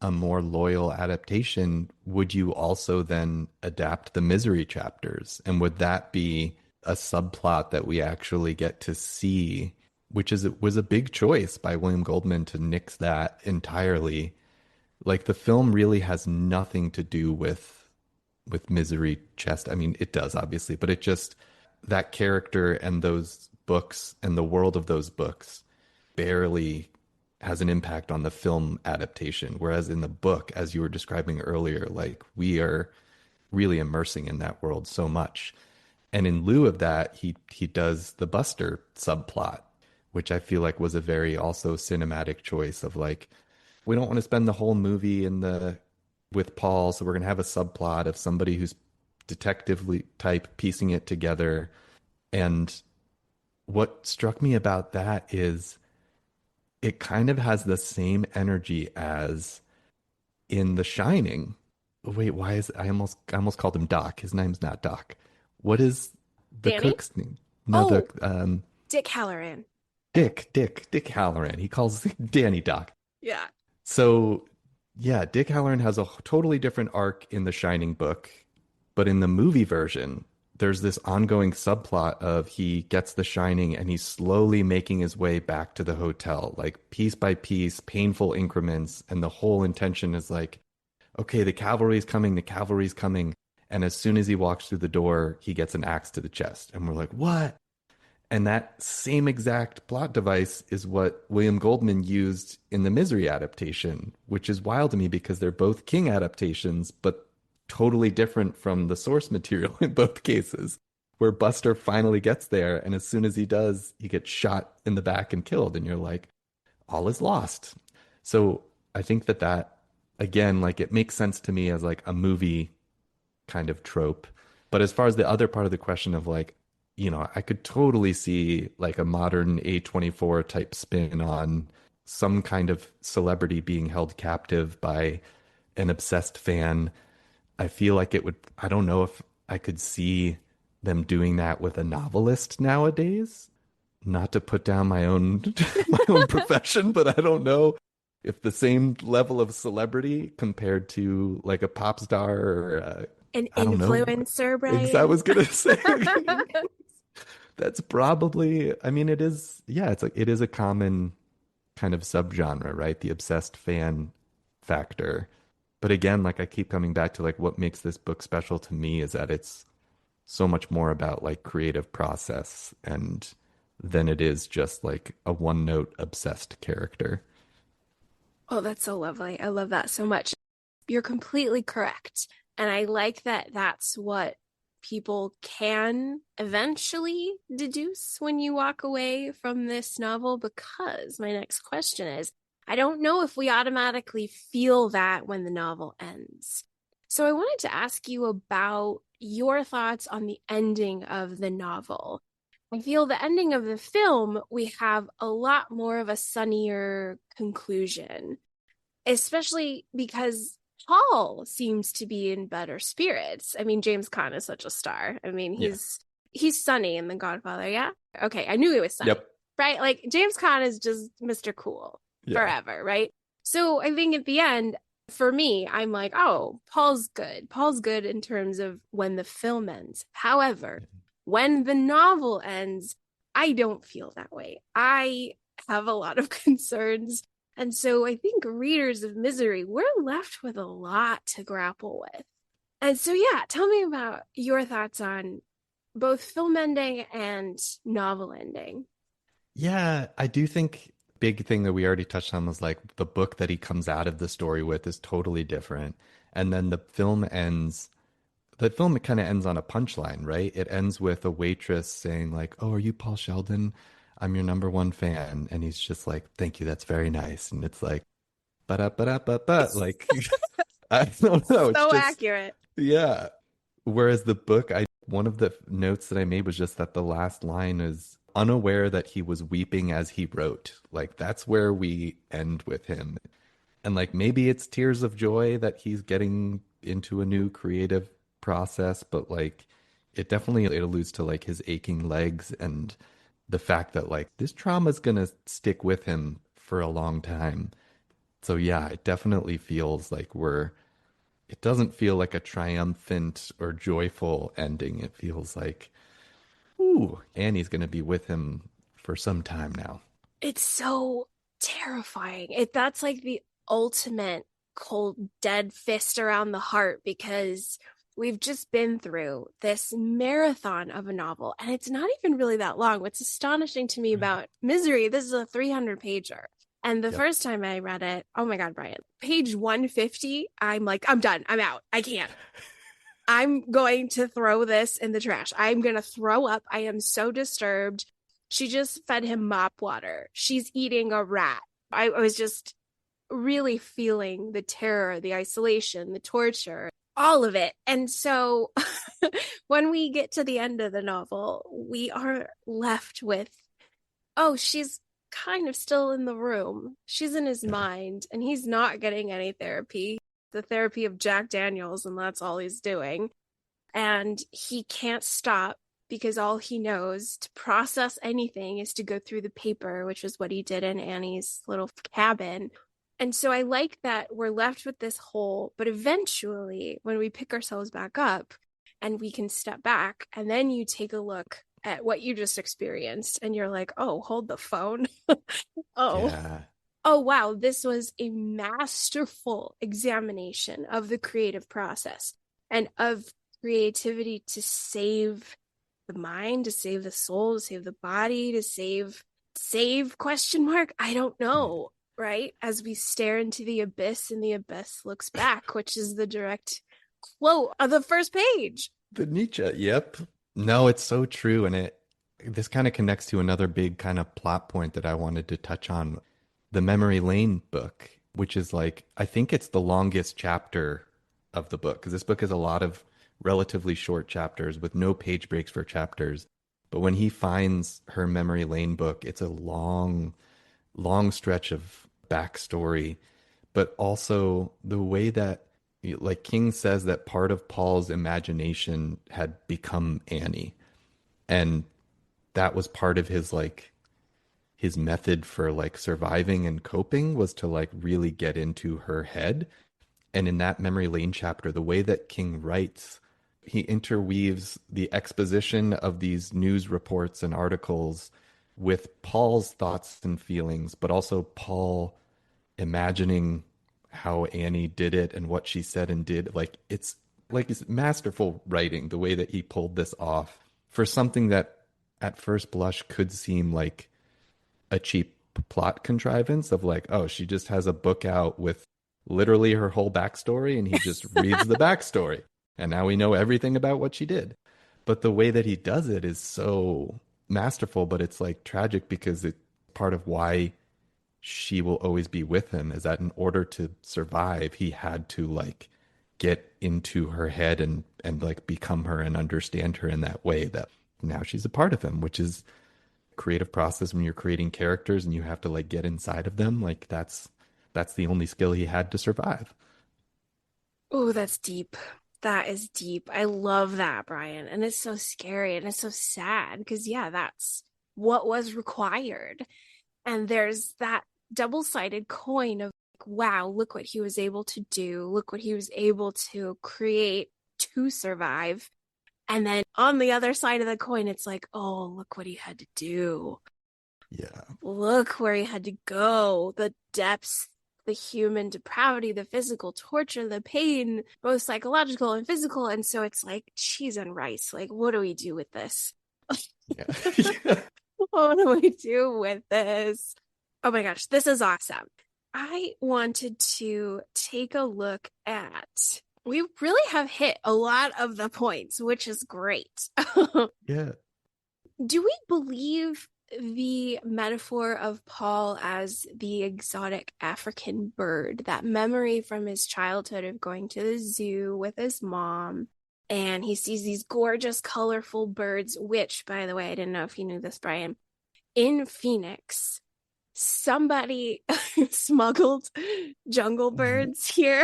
a more loyal adaptation, would you also then adapt the Misery chapters? And would that be a subplot that we actually get to see, which is was a big choice by William Goldman to nix that entirely. Like the film really has nothing to do with Misery Chest. I mean, it does obviously, but it just that character and those books and the world of those books barely has an impact on the film adaptation. Whereas in the book, as you were describing earlier, like we are really immersing in that world so much. And in lieu of that, he does the Buster subplot, which I feel like was a very also cinematic choice of like, we don't want to spend the whole movie in the with Paul, so we're gonna have a subplot of somebody who's detectively type piecing it together. And what struck me about that is it kind of has the same energy as in The Shining. Wait, why is I almost called him Doc. His name's not Doc. What is the
Danny?
cook's name? No, the
Oh, Dick Halloran.
Dick Halloran. He calls Danny Doc.
Yeah.
So yeah, Dick Halloran has a totally different arc in the Shining book, but in the movie version, there's this ongoing subplot of he gets the Shining and he's slowly making his way back to the hotel, like piece by piece, painful increments, and the whole intention is like, okay, the cavalry's coming. And as soon as he walks through the door, he gets an axe to the chest. And we're like, what? And that same exact plot device is what William Goldman used in the Misery adaptation, which is wild to me because they're both King adaptations, but totally different from the source material in both cases, where Buster finally gets there. And as soon as he does, he gets shot in the back and killed. And you're like, all is lost. So I think that again, like it makes sense to me as like a movie kind of trope. But as far as the other part of the question of like, I could totally see like a modern A24 type spin on some kind of celebrity being held captive by an obsessed fan. I feel like it would, I don't know if I could see them doing that with a novelist nowadays. Not to put down my own my own profession, but I don't know if the same level of celebrity compared to like a pop star or
An
I don't know.
influencer,
I
Brian.
was gonna say that's probably, I mean, it is, yeah, it's like it is a common kind of subgenre, right? The obsessed fan factor. But again, like I keep coming back to like what makes this book special to me is that it's so much more about like creative process and than it is just like a one note obsessed character.
Oh, that's so lovely. I love that so much. You're completely correct. And I like that that's what people can eventually deduce when you walk away from this novel, because my next question is, I don't know if we automatically feel that when the novel ends. So I wanted to ask you about your thoughts on the ending of the novel. I feel the ending of the film, we have a lot more of a sunnier conclusion, especially because Paul seems to be in better spirits. I mean, James Caan is such a star. I mean,
Yeah.
he's Sunny in The Godfather, yeah? Okay, I knew he was Sunny.
Yep.
Right? Like James Caan is just Mr. Cool
Yeah.
forever, right? So I think at the end, for me, I'm like, oh, Paul's good. Paul's good in terms of when the film ends. However, when the novel ends, I don't feel that way. I have a lot of concerns. And so I think readers of Misery, we're left with a lot to grapple with. And so, yeah, tell me about your thoughts on both film ending and novel ending.
Yeah, I do think big thing that we already touched on was like the book that he comes out of the story with is totally different. And then the film kind of ends on a punchline, right? It ends with a waitress saying like, "Oh, are you Paul Sheldon? I'm your number one fan." And he's just like, "Thank you, that's very nice." And it's like, but like I don't know. It's
So
just
accurate.
yeah. Whereas the book, I one of the notes that I made was just that the last line is unaware that he was weeping as he wrote. Like that's where we end with him. And like maybe it's tears of joy that he's getting into a new creative process, but like it alludes to like his aching legs and the fact that like this trauma is gonna stick with him for a long time. So yeah, it definitely feels like it doesn't feel like a triumphant or joyful ending. It feels like, ooh, Annie's gonna be with him for some time now.
It's so terrifying. That's like the ultimate cold dead fist around the heart, because we've just been through this marathon of a novel and it's not even really that long. What's astonishing to me
Right.
about Misery, this is a 300 pager. And the
Yep.
first time I read it, oh my God, Brian, page 150, I'm like, I'm done. I'm out. I can't. I'm going to throw this in the trash. I'm going to throw up. I am so disturbed. She just fed him mop water. She's eating a rat. I was just really feeling the terror, the isolation, the torture, all of it. And so when we get to the end of the novel, we are left with, oh, she's kind of still in the room. She's in his
Yeah.
mind, and he's not getting any therapy. The therapy of Jack Daniels, and that's all he's doing. And he can't stop because all he knows to process anything is to go through the paper, which is what he did in Annie's little cabin. And so I like that we're left with this hole, but eventually, when we pick ourselves back up and we can step back, and then you take a look at what you just experienced, and you're like, oh, hold the phone. Oh,
Yeah.
oh, wow, this was a masterful examination of the creative process and of creativity to save the mind, to save the soul, to save the body, to save question mark. I don't know, right? As we stare into the abyss and the abyss looks back, which is the direct quote of the first page.
The Nietzsche. Yep. No, it's so true. And this kind of connects to another big kind of plot point that I wanted to touch on. The Memory Lane book, which is like, I think it's the longest chapter of the book because this book is a lot of relatively short chapters with no page breaks for chapters. But when he finds her Memory Lane book, it's a long, long stretch of backstory, but also the way that, like King says, that part of Paul's imagination had become Annie. And that was part of his like his method for like surviving and coping was to like really get into her head. And in that memory lane chapter, the way that King writes, he interweaves the exposition of these news reports and articles with Paul's thoughts and feelings, but also Paul imagining how Annie did it and what she said and did. Like it's masterful writing, the way that he pulled this off for something that at first blush could seem like a cheap plot contrivance of like, oh, she just has a book out with literally her whole backstory and he just reads the backstory. And now we know everything about what she did. But the way that he does it is so masterful, but it's like tragic because it's part of why she will always be with him is that in order to survive, he had to like get into her head and like become her and understand her in that way that now she's a part of him, which is creative process when you're creating characters and you have to like get inside of them. Like that's the only skill he had to survive.
Oh, that's deep. That is deep. I love that, Brian. And it's so scary and it's so sad because, yeah, that's what was required. And there's that double-sided coin of, like, wow, look what he was able to do. Look what he was able to create to survive. And then on the other side of the coin, it's like, oh, look what he had to do.
Yeah.
Look where he had to go. The depths, the human depravity, the physical torture, the pain, both psychological and physical. And so it's like cheese and rice. Like, what do we do with this?
Yeah.
What do we do with this? Oh my gosh, this is awesome. I wanted to take a look at, we really have hit a lot of the points, which is great.
Yeah.
Do we believe the metaphor of Paul as the exotic African bird, that memory from his childhood of going to the zoo with his mom, and he sees these gorgeous, colorful birds, which, by the way, I didn't know if you knew this, Brian, in Phoenix, somebody smuggled jungle birds here.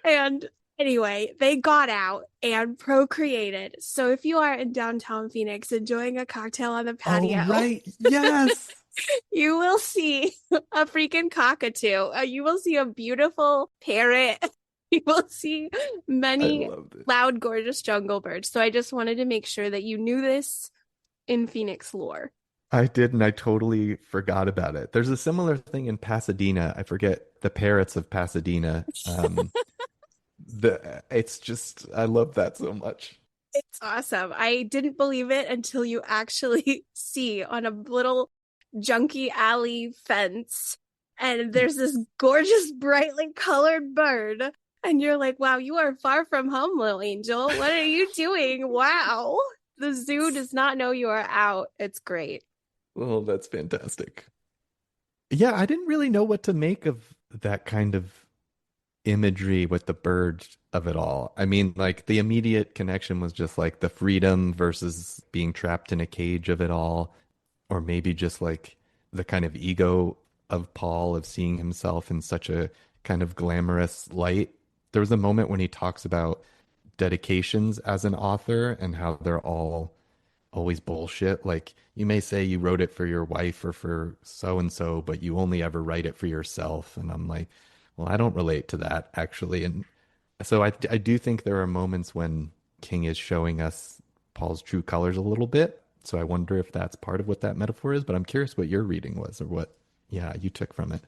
And anyway, they got out and procreated. So if you are in downtown Phoenix enjoying a cocktail on the
Oh,
patio,
right. Yes.
you will see a freaking cockatoo. You will see a beautiful parrot. You will see
I
many
love this.
loud, gorgeous jungle birds. So I just wanted to make sure that you knew this in Phoenix lore.
I did, and I totally forgot about it. There's a similar thing in Pasadena. I forget the parrots of Pasadena. It's just I love that so much.
It's awesome. I didn't believe it until you actually see on a little junky alley fence, and there's this gorgeous, brightly colored bird. And you're like, wow, you are far from home, little angel. What are you doing? Wow. The zoo does not know you are out. It's great.
Oh, that's fantastic. Yeah, I didn't really know what to make of that kind of imagery with the bird of it all. I mean, like the immediate connection was just like the freedom versus being trapped in a cage of it all, or maybe just like the kind of ego of Paul of seeing himself in such a kind of glamorous light. There was a moment when he talks about dedications as an author and how they're all always bullshit. Like you may say you wrote it for your wife or for so and so, but you only ever write it for yourself. And I'm like, well, I don't relate to that actually. And so I do think there are moments when King is showing us Paul's true colors a little bit. So I wonder if that's part of what that metaphor is. But I'm curious what your reading was or what, yeah, you took from it.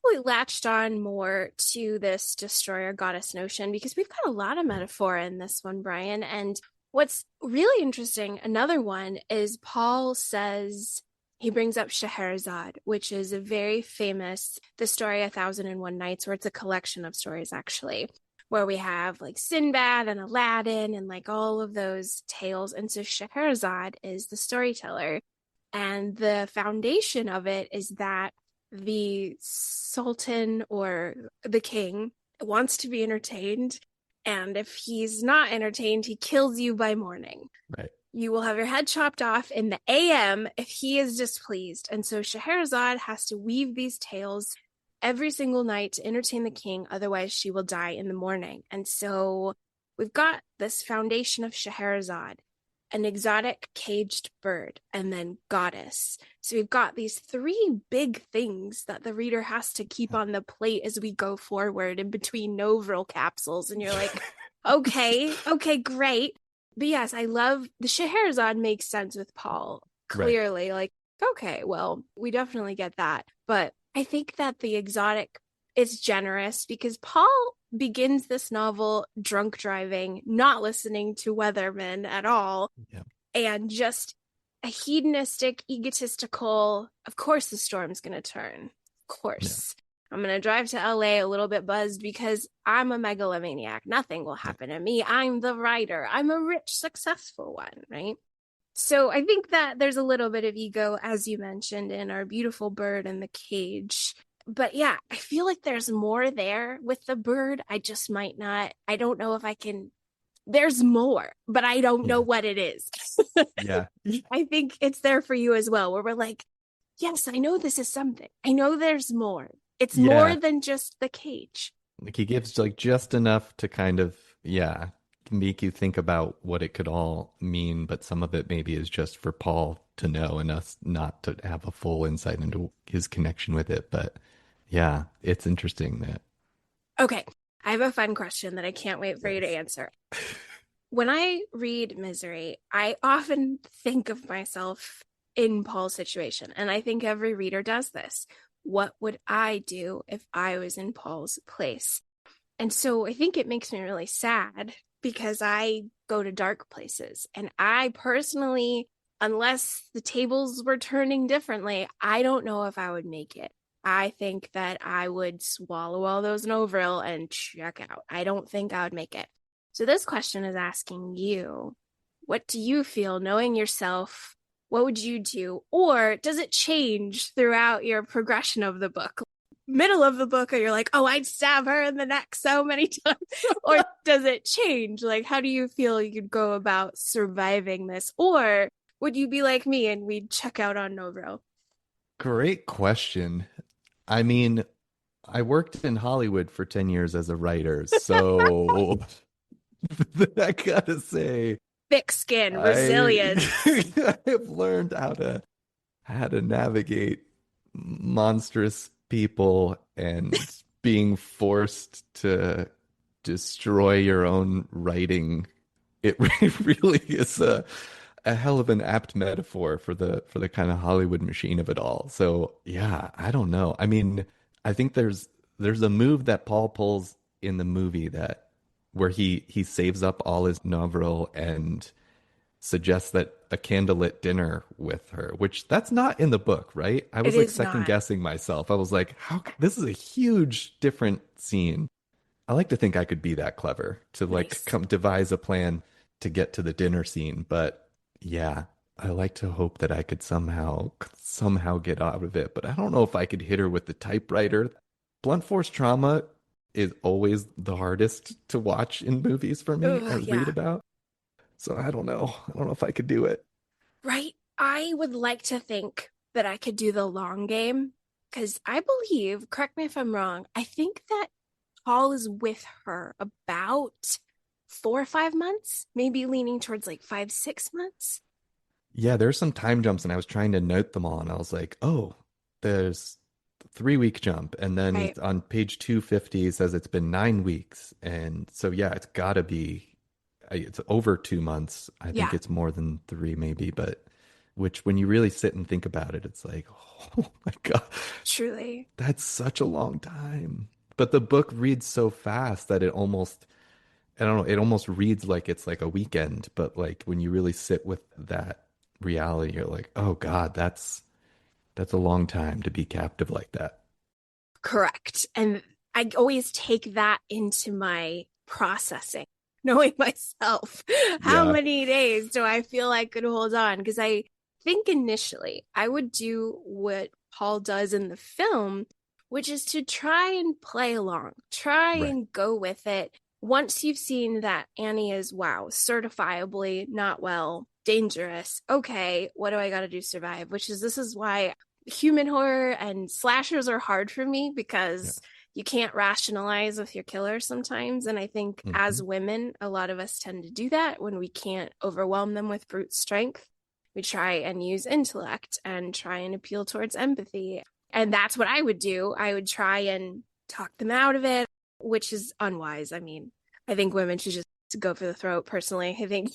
We latched on more to this destroyer goddess notion because we've got a lot of metaphor in this one, Brian. And what's really interesting, another one, is Paul says he brings up Scheherazade, which is a very famous, the story A Thousand and One Nights, where it's a collection of stories actually, where we have like Sinbad and Aladdin and like all of those tales. And so Scheherazade is the storyteller. And the foundation of it is that the sultan or the king wants to be entertained, and if he's not entertained, he kills you by morning.
Right.
you will have your head chopped off in the AM if he is displeased. And so Scheherazade has to weave these tales every single night to entertain the king, otherwise she will die in the morning. And so we've got this foundation of Scheherazade, an exotic caged bird, and then goddess. So we've got these three big things that the reader has to keep on the plate as we go forward in between Novril capsules. And you're like, okay, great. But yes, I love the Scheherazade makes sense with Paul. Clearly, like, okay, well, we definitely get that. But I think that the exotic is generous because Paul begins this novel drunk driving, not listening to weathermen at all, and just a hedonistic, egotistical, of course the storm's going to turn. Of course. Yeah. I'm going to drive to LA a little bit buzzed because I'm a megalomaniac. Nothing will happen to me. I'm the writer. I'm a rich, successful one, right? So I think that there's a little bit of ego, as you mentioned, in our beautiful bird in the cage. But yeah, I feel like there's more there with the bird. I just might not. I don't know if I can. There's more, but I don't know what it is.
Yeah.
I think it's there for you as well, where we're like, yes, I know this is something. I know there's more. It's more than just the cage.
Like he gives like just enough to kind of, make you think about what it could all mean, but some of it maybe is just for Paul to know and us not to have a full insight into his connection with it. But yeah, it's interesting that.
Okay, I have a fun question that I can't wait for you to answer. When I read Misery, I often think of myself in Paul's situation, and I think every reader does this. What would I do if I was in Paul's place? And so I think it makes me really sad because I go to dark places. And I personally, unless the tables were turning differently, I don't know if I would make it. I think that I would swallow all those Novril and check out. I don't think I would make it. So this question is asking you, what do you feel knowing yourself? What would you do? Or does it change throughout your progression of the book? Middle of the book, or you're like, oh, I'd stab her in the neck so many times? Or does it change? Like, how do you feel you'd go about surviving this? Or would you be like me and we'd check out on Novril?
Great question. I mean, I worked in Hollywood for 10 years as a writer, so I gotta say,
thick skin, resilience.
I have learned how to navigate monstrous people and being forced to destroy your own writing. It really is a hell of an apt metaphor for the kind of Hollywood machine of it all. So yeah, I don't know. I mean, I think there's a move that Paul pulls in the movie that where he saves up all his Novril and suggests that a candlelit dinner with her, which that's not in the book, right? I was like second guessing myself. I was like, this is a huge different scene. I like to think I could be that clever to like come devise a plan to get to the dinner scene, but yeah, I like to hope that I could somehow get out of it, but I don't know if I could hit her with the typewriter. Blunt force trauma is always the hardest to watch in movies for me or read about. So I don't know. I don't know if I could do it.
Right. I would like to think that I could do the long game because I believe, correct me if I'm wrong, I think that Paul is with her about 4 or 5 months, maybe leaning towards like 5, 6 months.
Yeah, there's some time jumps and I was trying to note them all and I was like, oh, there's 3 week jump. And then on page 250 it says it's been 9 weeks. And so, yeah, it's gotta be, it's over 2 months. I think it's more than 3 maybe, but which when you really sit and think about it, it's like, oh my God.
Truly.
That's such a long time. But the book reads so fast that it almost, I don't know, it almost reads like it's like a weekend. But like when you really sit with that reality, you're like, oh God, that's a long time to be captive like that.
Correct. And I always take that into my processing, knowing myself. How many days do I feel I could hold on? Because I think initially I would do what Paul does in the film, which is to try and play along, try and go with it. once you've seen that Annie is, wow, certifiably not well, dangerous, okay, what do I got to do to survive? This is why human horror and slashers are hard for me,
Yeah.
because you can't rationalize with your killer sometimes. And I think
Hmm.
as women, a lot of us tend to do that when we can't overwhelm them with brute strength. We try and use intellect and try and appeal towards empathy. And that's what I would do. I would try and talk them out of it, which is unwise. I mean, I think women should just go for the throat personally. I think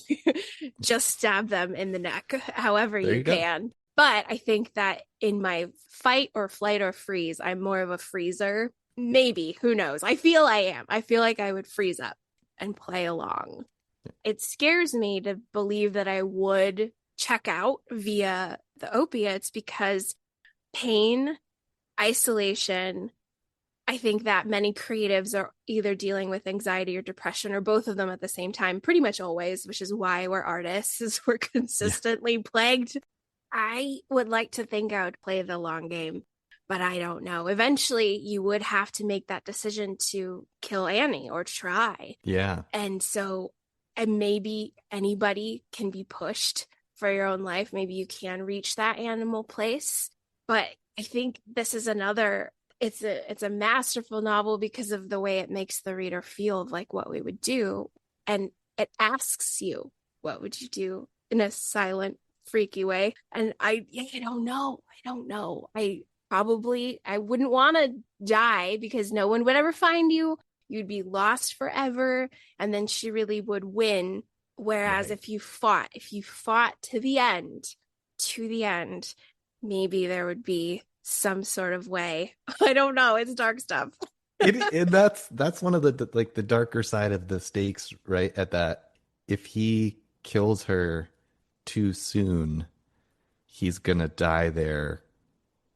just stab them in the neck however
There
you
you go.
can. But I think that in my fight or flight or freeze, I'm more of a freezer. Maybe, who knows? I feel I am. I feel like I would freeze up and play along. It scares me to believe that I would check out via the opiates, because pain, isolation, I think that many creatives are either dealing with anxiety or depression, or both of them at the same time, pretty much always, which is why we're artists, is we're
Yeah.
consistently plagued. I would like to think I would play the long game, but I don't know. Eventually, you would have to make that decision to kill Annie or try.
Yeah.
And so, and maybe anybody can be pushed for your own life. Maybe you can reach that animal place. But I think this is another, it's a masterful novel because of the way it makes the reader feel of like what we would do. And it asks you, what would you do, in a silent, freaky way. And I don't know. I don't know. I wouldn't want to die, because no one would ever find you. You'd be lost forever. And then she really would win. Whereas
Right.
if you fought to the end, maybe there would be some sort of way. I don't know. It's dark stuff.
And that's one of the like the darker side of the stakes, right? At that, if he kills her too soon, he's gonna die there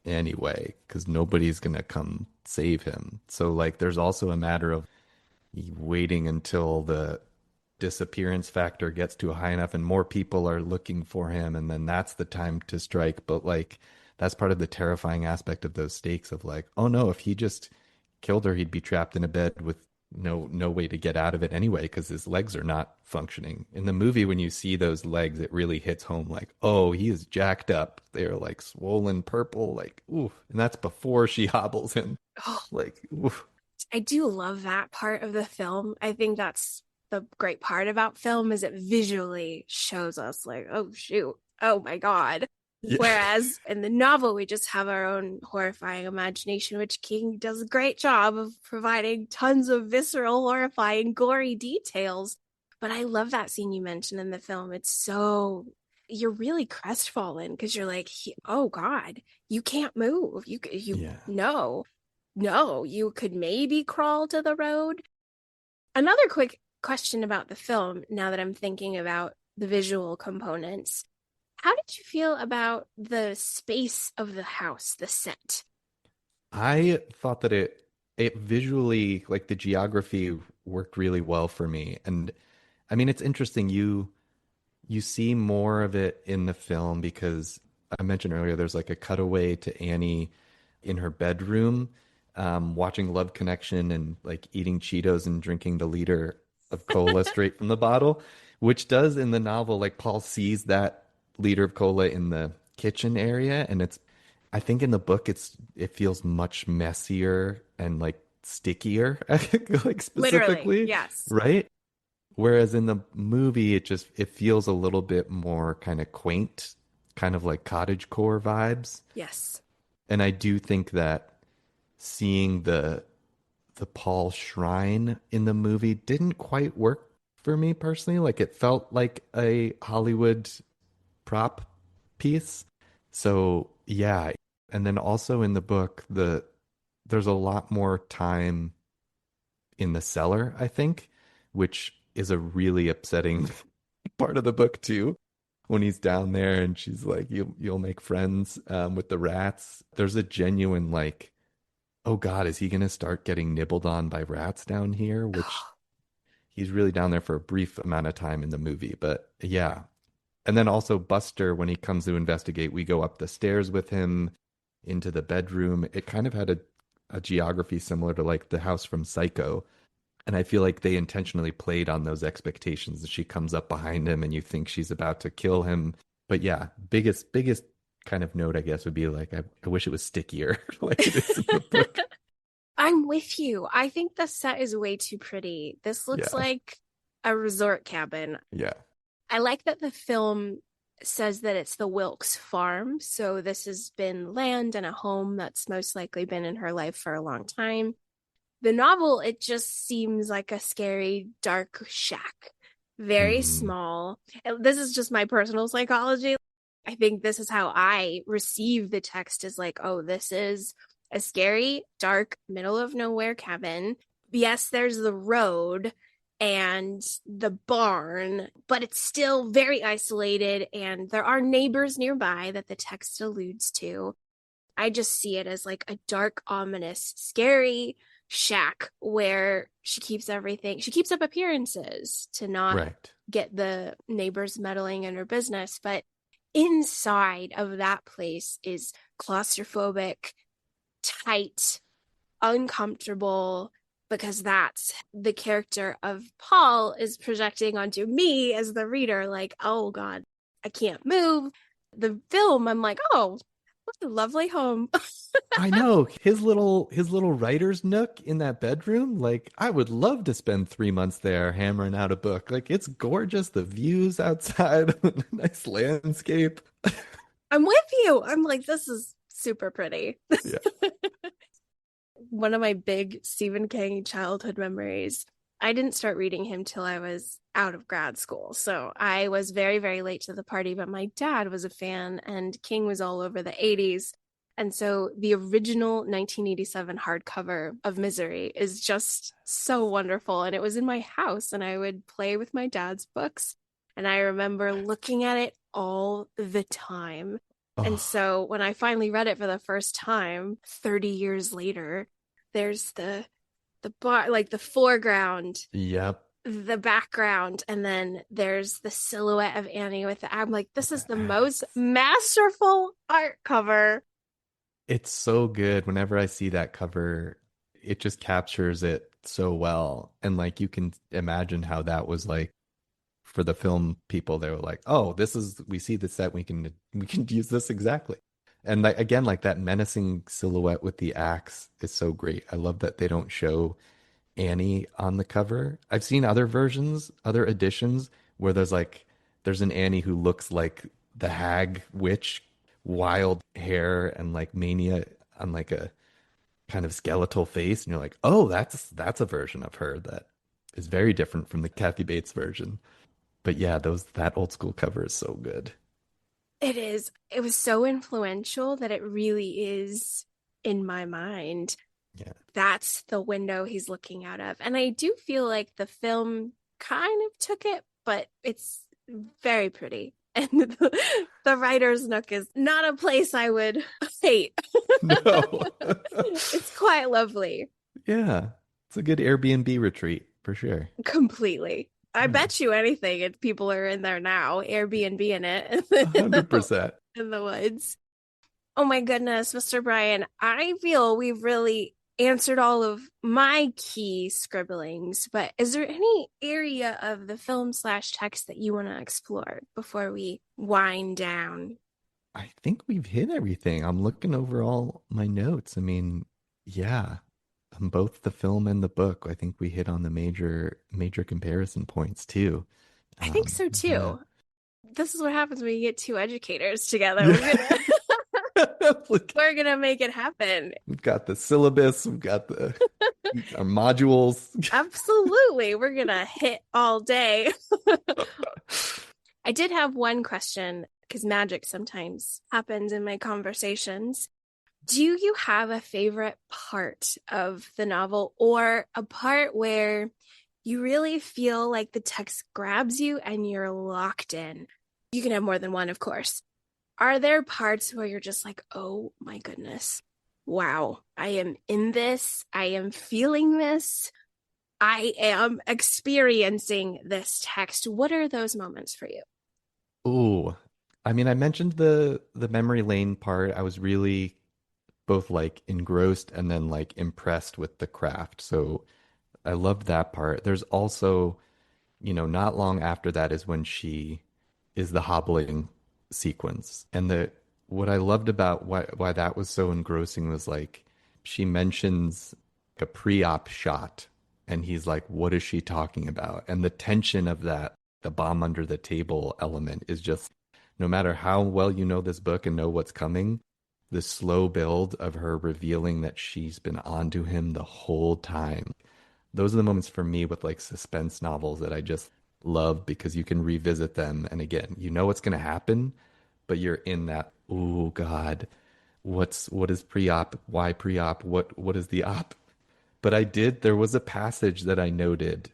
anyway, because nobody's gonna come save him. So like there's also a matter of waiting until the disappearance factor gets to a high enough and more people are looking for him, and then that's the time to strike. But like that's part of the terrifying aspect of those stakes of like, oh no, if he just killed her, he'd be trapped in a bed with no way to get out of it anyway, because his legs are not functioning. In the movie, when you see those legs, it really hits home like, oh, he is jacked up. They're like swollen purple, like ooh. And that's before she hobbles him.
Oh,
Like ooh.
I do love that part of the film. I think that's the great part about film, is it visually shows us like, oh shoot, oh my God.
Yeah.
Whereas in the novel, we just have our own horrifying imagination, which King does a great job of providing tons of visceral, horrifying, gory details. But I love that scene you mentioned in the film. It's so, you're really crestfallen because you're like, oh God, you can't move.
Yeah.
No, you could maybe crawl to the road. Another quick question about the film, now that I'm thinking about the visual components. How did you feel about the space of the house, the set?
I thought that it visually, like the geography worked really well for me. And I mean it's interesting, you see more of it in the film because I mentioned earlier there's like a cutaway to Annie in her bedroom, watching Love Connection and like eating Cheetos and drinking the liter of cola straight from the bottle, which does in the novel, like Paul sees that liter of cola in the kitchen area, and it's I think in the book it feels much messier and like stickier, like
Literally,
specifically,
yes.
right? Whereas in the movie, it feels a little bit more kind of quaint, kind of like cottagecore vibes.
Yes.
And I do think that seeing the Paul shrine in the movie didn't quite work for me personally. Like it felt like a Hollywood prop piece. So yeah. And then also in the book, there's a lot more time in the cellar, I think, which is a really upsetting part of the book too. When he's down there and she's like, you'll make friends with the rats. There's a genuine like, oh God, is he gonna start getting nibbled on by rats down here? Which he's really down there for a brief amount of time in the movie. But yeah. And then also Buster, when he comes to investigate, we go up the stairs with him into the bedroom. It kind of had a geography similar to like the house from Psycho, And I feel like they intentionally played on those expectations. She comes up behind him and you think she's about to kill him. But yeah, biggest kind of note, I guess, would be like, I wish it was stickier like it is in the book.
I'm with you. I think the set is way too pretty. This looks
Yeah.
like a resort cabin.
Yeah.
I like that the film says that it's the Wilkes farm. So this has been land and a home that's most likely been in her life for a long time. The novel, it just seems like a scary, dark shack, very
Mm,
small. This is just my personal psychology. I think this is how I receive the text is like, oh, this is a scary, dark, middle of nowhere cabin. Yes, there's the road and the barn, but it's still very isolated, and there are neighbors nearby that the text alludes to. I just see it as like a dark, ominous, scary shack where she keeps everything. She keeps up appearances to not
right.
get the neighbors meddling in her business. But inside of that place is claustrophobic, tight, uncomfortable, because that's the character of Paul is projecting onto me as the reader, like, oh God, I can't move. The film, I'm like, oh, what a lovely home.
I know his little writer's nook in that bedroom. Like, I would love to spend 3 months there hammering out a book. Like, it's gorgeous. The views outside, nice landscape.
I'm with you. I'm like, this is super pretty.
Yeah.
One of my big Stephen King childhood memories. I didn't start reading him till I was out of grad school. So I was very, very late to the party, but my dad was a fan and King was all over the 80s. And so the original 1987 hardcover of Misery is just so wonderful. And it was in my house and I would play with my dad's books. And I remember looking at it all the time. And
Oh,
so when I finally read it for the first time, 30 years later, there's the bar, like the foreground,
yep.
the background, and then there's the silhouette of Annie with the. I'm like, this is the most masterful art cover.
It's so good. Whenever I see that cover, it just captures it so well. And like you can imagine how that was like for the film people. They were like, "Oh, this is we see the set. We can use this exactly." And like again, like that menacing silhouette with the axe is so great. I love that they don't show Annie on the cover. I've seen other versions, other editions where there's an Annie who looks like the hag witch, wild hair and like mania on like a kind of skeletal face, and you're like, "Oh, that's a version of her that is very different from the Kathy Bates version." But yeah, those that old school cover is so good.
It is. It was so influential that it really is in my mind.
Yeah.
That's the window he's looking out of. And I do feel like the film kind of took it, but it's very pretty. And the writer's nook is not a place I would hate.
No.
It's quite lovely.
Yeah. It's a good Airbnb retreat for sure.
Completely. I
Yeah.
bet you anything if people are in there now, Airbnb in it
100%.
in the woods. Oh my goodness, Mr. Brian, I feel we've really answered all of my key scribblings, but is there any area of the film slash text that you want to explore before we wind down?
I think we've hit everything. I'm looking over all my notes. I mean, yeah, on both the film and the book, I think we hit on the major comparison points too.
I think so
Yeah.
too. This is what happens when you get two educators together.
Yeah. Look,
We're gonna make it happen.
we've got the syllabus, we've got the our modules.
Absolutely. We're gonna hit all day. I did have one question because magic sometimes happens in my conversations. Do you have a favorite part of the novel or a part where you really feel like the text grabs you and you're locked in? You can have more than one, of course. Are there parts where you're just like, oh my goodness, wow, I am in this, I am feeling this, I am experiencing this text? What are those moments for you?
Ooh. I mean, I mentioned the memory lane part. I was really both like engrossed and then like impressed with the craft. So I loved that part. There's also, not long after that is when she is the hobbling sequence. And what I loved about why that was so engrossing was like she mentions a pre-op shot and he's like, what is she talking about? And the tension of that, the bomb under the table element is just no matter how well you know this book and know what's coming, the slow build of her revealing that she's been onto him the whole time. Those are the moments for me with like suspense novels that I just love because you can revisit them. And again, you know what's going to happen, but you're in that, oh God, what is pre-op? Why pre-op? What is the op? But there was a passage that I noted,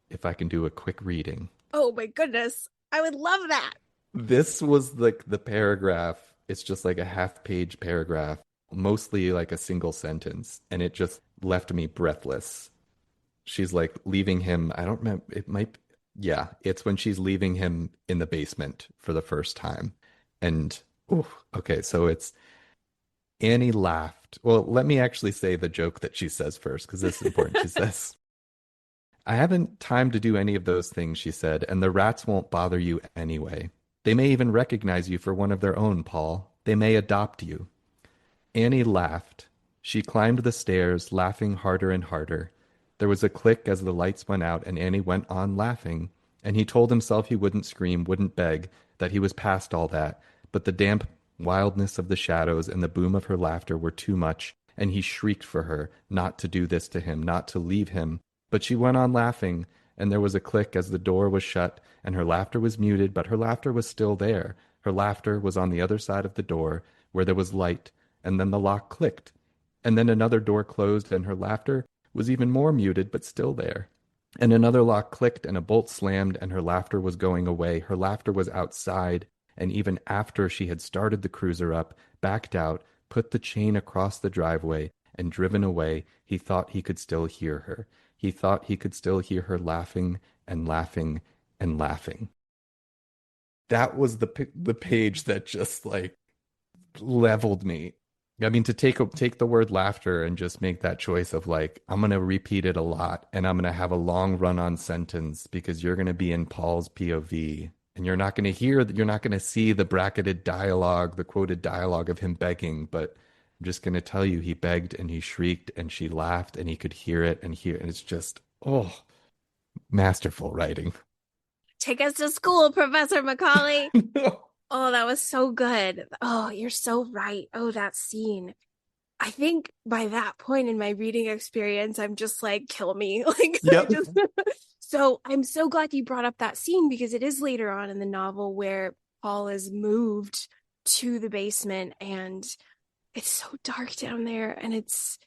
if I can do a quick reading.
Oh my goodness. I would love that.
This was like the paragraph. It's just like a half-page paragraph, mostly like a single sentence, and it just left me breathless. She's like leaving him. I don't remember. It might, yeah, it's when she's leaving him in the basement for the first time. And, ooh, okay, so it's Annie laughed. Well, let me actually say the joke that she says first, because this is important. She says, I haven't time to do any of those things, she said, and the rats won't bother you anyway. They may even recognize you for one of their own, Paul. They may adopt you. Annie laughed. She climbed the stairs, laughing harder and harder. There was a click as the lights went out, and Annie went on laughing, and he told himself he wouldn't scream, wouldn't beg, that he was past all that, but the damp wildness of the shadows and the boom of her laughter were too much, and he shrieked for her not to do this to him, not to leave him. But she went on laughing, and there was a click as the door was shut, and her laughter was muted, but her laughter was still there. Her laughter was on the other side of the door, where there was light, and then the lock clicked. And then another door closed, and her laughter was even more muted, but still there. And another lock clicked, and a bolt slammed, and her laughter was going away. Her laughter was outside, and even after she had started the cruiser up, backed out, put the chain across the driveway, and driven away, he thought he could still hear her. He thought he could still hear her laughing and laughing and laughing. That was the page that just like leveled me. I mean, to take the word laughter and just make that choice of like, I'm going to repeat it a lot and I'm going to have a long run on sentence because you're going to be in Paul's POV and you're not going to see the bracketed dialogue, the quoted dialogue of him begging, but I'm just going to tell you he begged and he shrieked and she laughed and he could hear it and it's just, oh, masterful writing.
Take us to school, Professor McAuley. Oh, that was so good. Oh, you're so right. Oh, that scene. I think by that point in my reading experience, I'm just like, kill me. Like,
yep.
So I'm so glad you brought up that scene because it is later on in the novel where Paul is moved to the basement and it's so dark down there. And it's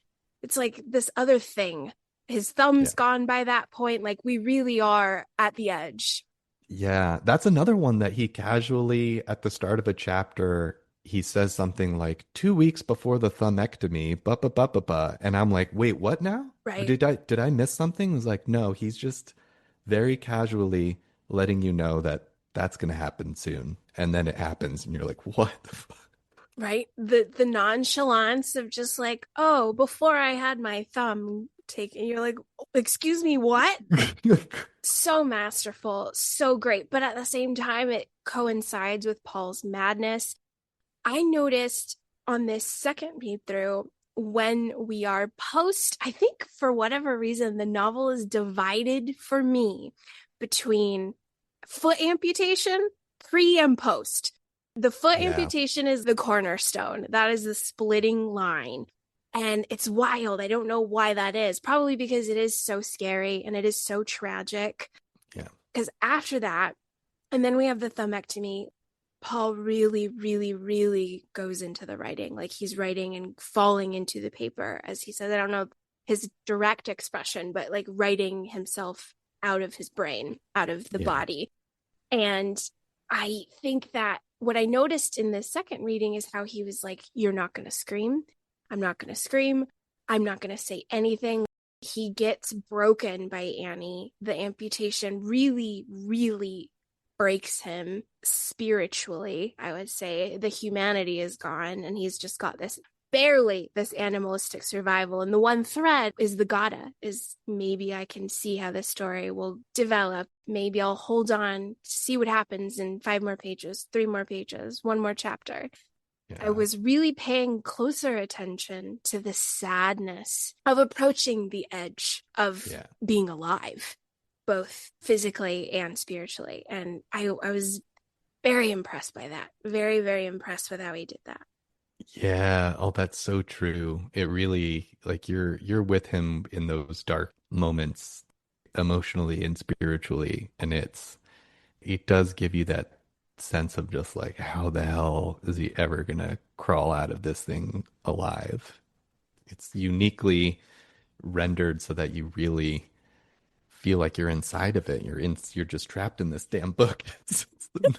like this other thing. His thumb's gone by that point. Like we really are at the edge.
Yeah, that's another one that he casually at the start of a chapter, he says something like 2 weeks before the thumbectomy, and I'm like, wait, what now?
Right.
Did I miss something? It's like, no, he's just very casually letting you know that that's going to happen soon. And then it happens and you're like, what the fuck?
Right. The nonchalance of just like, oh, before I had my thumb taken, you're like, excuse me, what? So masterful, so great. But at the same time, it coincides with Paul's madness. I noticed on this second read through when we are I think for whatever reason, the novel is divided for me between foot amputation, pre and post. The foot amputation is the cornerstone. That is the splitting line. And it's wild. I don't know why that is. Probably because it is so scary and it is so tragic.
Yeah.
Because after that, and then we have the thumbectomy, Paul really, really, really goes into the writing. Like he's writing and falling into the paper, as he says. I don't know his direct expression, but like writing himself out of his brain, out of the body. And I think that what I noticed in the second reading is how he was like, you're not going to scream. I'm not going to scream. I'm not going to say anything. He gets broken by Annie. The amputation really, really breaks him spiritually, I would say. The humanity is gone and he's just got this barely this animalistic survival. And the one thread is the gotta, is maybe I can see how this story will develop. Maybe I'll hold on to see what happens in 5 more pages, 3 more pages, 1 more chapter.
Yeah.
I was really paying closer attention to the sadness of approaching the edge of being alive, both physically and spiritually. And I was very impressed by that. Very, very impressed with how he did that.
Yeah, oh, that's so true. It really, like, you're with him in those dark moments emotionally and spiritually, and it does give you that sense of just like, how the hell is he ever gonna crawl out of this thing alive? It's uniquely rendered so that you really feel like you're inside of it. You're just trapped in this damn book. It's an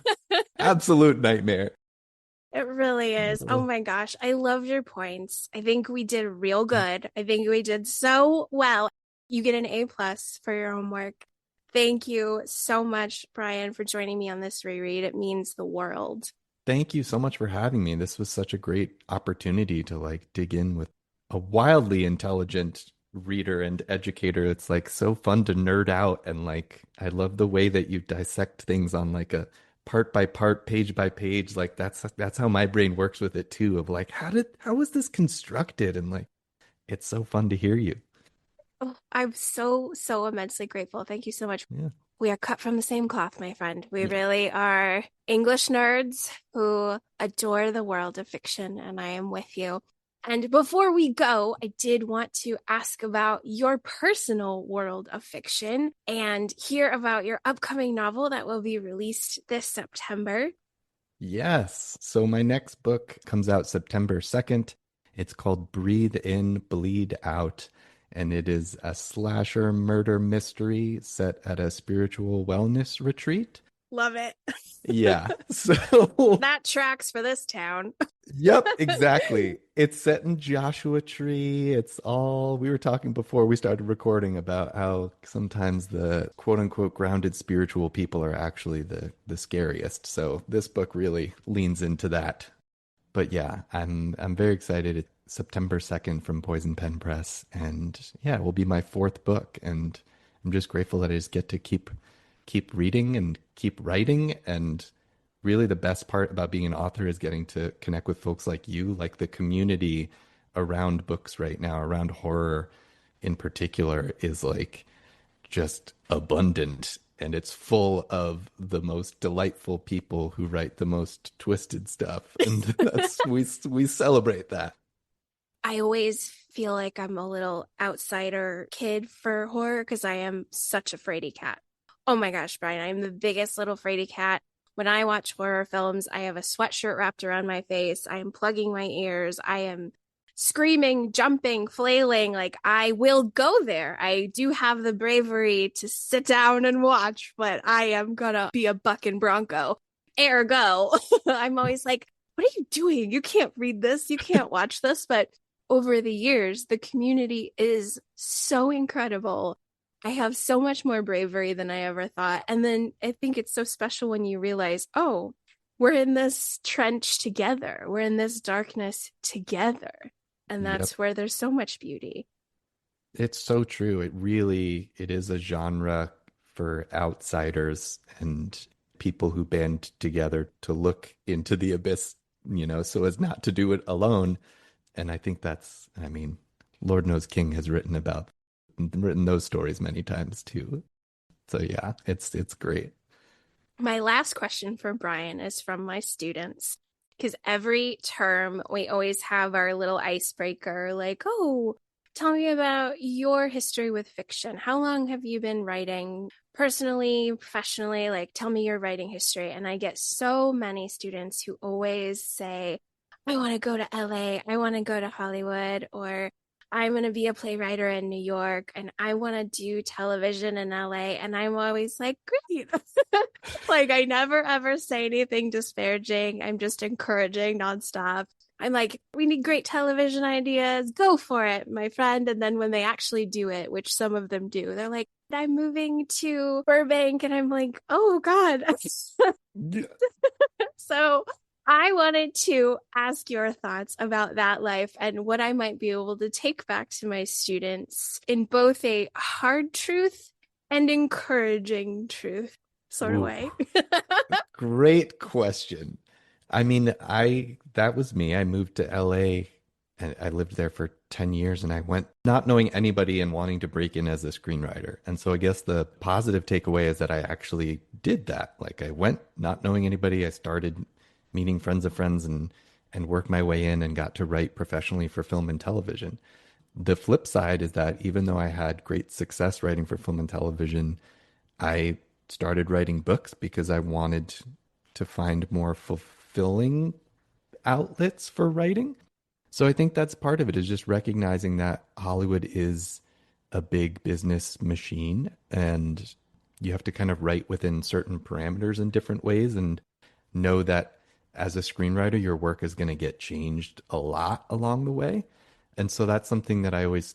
absolute nightmare.
It really is. Oh my gosh. I love your points. I think we did real good. I think we did so well. You get an A+ for your homework. Thank you so much, Brian, for joining me on this reread. It means the world.
Thank you so much for having me. This was such a great opportunity to like dig in with a wildly intelligent reader and educator. It's like so fun to nerd out, and like I love the way that you dissect things on like a part by part, page by page. Like that's how my brain works with it too, of like how was this constructed? And like it's so fun to hear you.
Oh, I'm so, so immensely grateful. Thank you so much.
Yeah.
We are cut from the same cloth, my friend. We
Yeah.
really are English nerds who adore the world of fiction, and I am with you. And before we go, I did want to ask about your personal world of fiction and hear about your upcoming novel that will be released this September.
Yes. So my next book comes out September 2nd. It's called Breathe In, Bleed Out, and it is a slasher murder mystery set at a spiritual wellness retreat.
Love it.
Yeah. So
that tracks for this town.
Yep, exactly. It's set in Joshua Tree. It's all, we were talking before we started recording about how sometimes the quote unquote grounded spiritual people are actually the scariest. So this book really leans into that. But yeah, I'm very excited. It's September 2nd from Poison Pen Press. And yeah, it will be my 4th book. And I'm just grateful that I just get to keep reading and keep writing. And really the best part about being an author is getting to connect with folks like you, like the community around books right now, around horror in particular, is like just abundant, and it's full of the most delightful people who write the most twisted stuff, and that's we celebrate that.
I always feel like I'm a little outsider kid for horror because I am such a fraidy cat. Oh my gosh, Brian, I'm the biggest little fraidy cat. When I watch horror films, I have a sweatshirt wrapped around my face. I am plugging my ears. I am screaming, jumping, flailing. Like, I will go there. I do have the bravery to sit down and watch, but I am gonna be a bucking bronco. Ergo, I'm always like, what are you doing? You can't read this. You can't watch this. But over the years, the community is so incredible. I have so much more bravery than I ever thought. And then I think it's so special when you realize, oh, we're in this trench together. We're in this darkness together. And that's where there's so much beauty.
It's so true. It is a genre for outsiders and people who band together to look into the abyss, so as not to do it alone. And I think I mean, Lord knows King has written those stories many times too. So yeah, it's great.
My last question for Brian is from my students, because every term we always have our little icebreaker, like, oh, tell me about your history with fiction. How long have you been writing personally, professionally? Like, tell me your writing history. And I get so many students who always say, I want to go to LA, I want to go to Hollywood, or I'm going to be a playwright in New York, and I want to do television in LA. And I'm always like, great. Like, I never, ever say anything disparaging. I'm just encouraging nonstop. I'm like, we need great television ideas. Go for it, my friend. And then when they actually do it, which some of them do, they're like, I'm moving to Burbank. And I'm like, oh, God. So I wanted to ask your thoughts about that life and what I might be able to take back to my students in both a hard truth and encouraging truth sort of
Ooh,
way.
great question. I mean, that was me. I moved to LA and I lived there for 10 years and I went not knowing anybody and wanting to break in as a screenwriter. And so I guess the positive takeaway is that I actually did that. Like I went not knowing anybody. I started meeting friends of friends and worked my way in and got to write professionally for film and television. The flip side is that even though I had great success writing for film and television, I started writing books because I wanted to find more fulfilling outlets for writing. So I think that's part of it is just recognizing that Hollywood is a big business machine and you have to kind of write within certain parameters in different ways and know that as a screenwriter, your work is going to get changed a lot along the way. And so that's something that I always,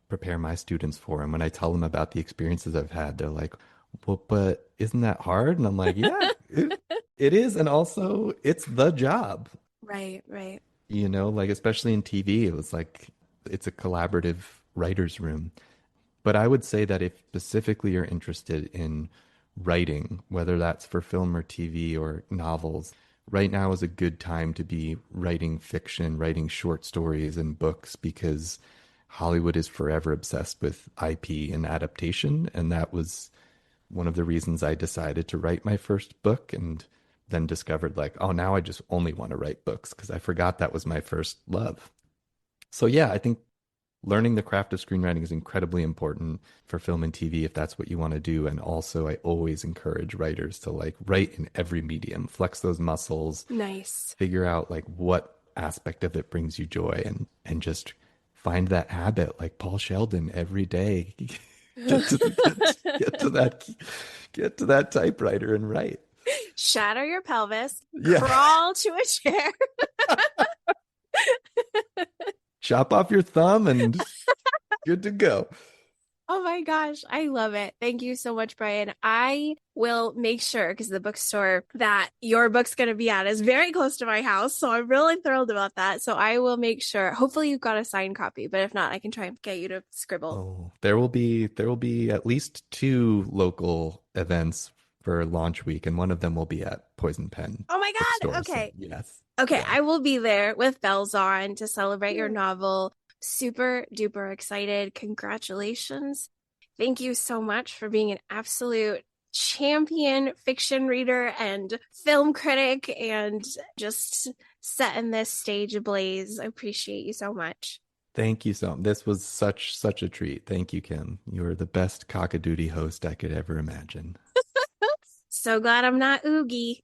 prepare my students for. And when I tell them about the experiences I've had, they're like, well, but isn't that hard? And I'm like, yeah, it is. And also, it's the job.
Right, right.
Like especially in TV, it was like it's a collaborative writer's room. But I would say that if specifically you're interested in writing, whether that's for film or TV or novels, right now is a good time to be writing fiction, writing short stories and books because Hollywood is forever obsessed with IP and adaptation. And that was one of the reasons I decided to write my first book and then discovered like, oh, now I just only want to write books because I forgot that was my first love. So yeah, I think learning the craft of screenwriting is incredibly important for film and TV if that's what you want to do. And also I always encourage writers to like write in every medium, flex those muscles.
Nice.
Figure out like what aspect of it brings you joy and just find that habit like Paul Sheldon every day. Get to that typewriter and write.
Shatter your pelvis,
Yeah.
crawl to a chair.
Chop off your thumb and good to go.
Oh my gosh, I love it. Thank you so much, Brian. I will make sure, because the bookstore that your book's going to be at is very close to my house. So I'm really thrilled about that. So I will make sure, hopefully you've got a signed copy, but if not, I can try and get you to scribble.
Oh, there will be at least 2 local events for launch week, and one of them will be at Poison Pen.
Oh my God.
Bookstore,
Okay.
so yes.
Okay.
Yeah.
I will be there with bells on to celebrate your novel. Super duper excited. Congratulations. Thank you so much for being an absolute champion fiction reader and film critic and just setting this stage ablaze. I appreciate you so much.
Thank you so much. This was such a treat. Thank you, Kim. You are the best cockadoodie host I could ever imagine.
So glad I'm not Oogie.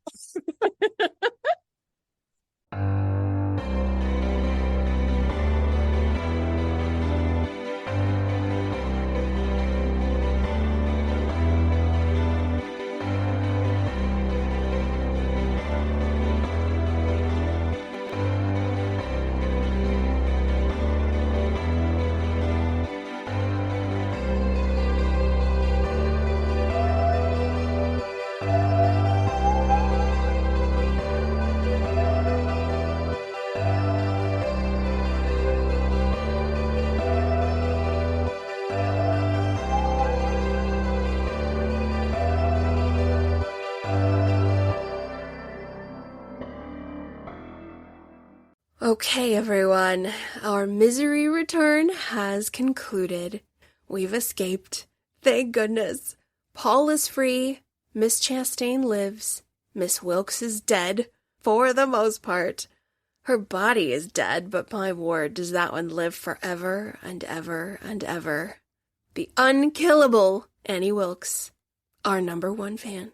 Okay, everyone, our misery return has concluded. We've escaped. Thank goodness. Paul is free. Miss Chastain lives. Miss Wilkes is dead, for the most part. Her body is dead, but my word, does that one live forever and ever and ever. The unkillable Annie Wilkes, our #1 fan.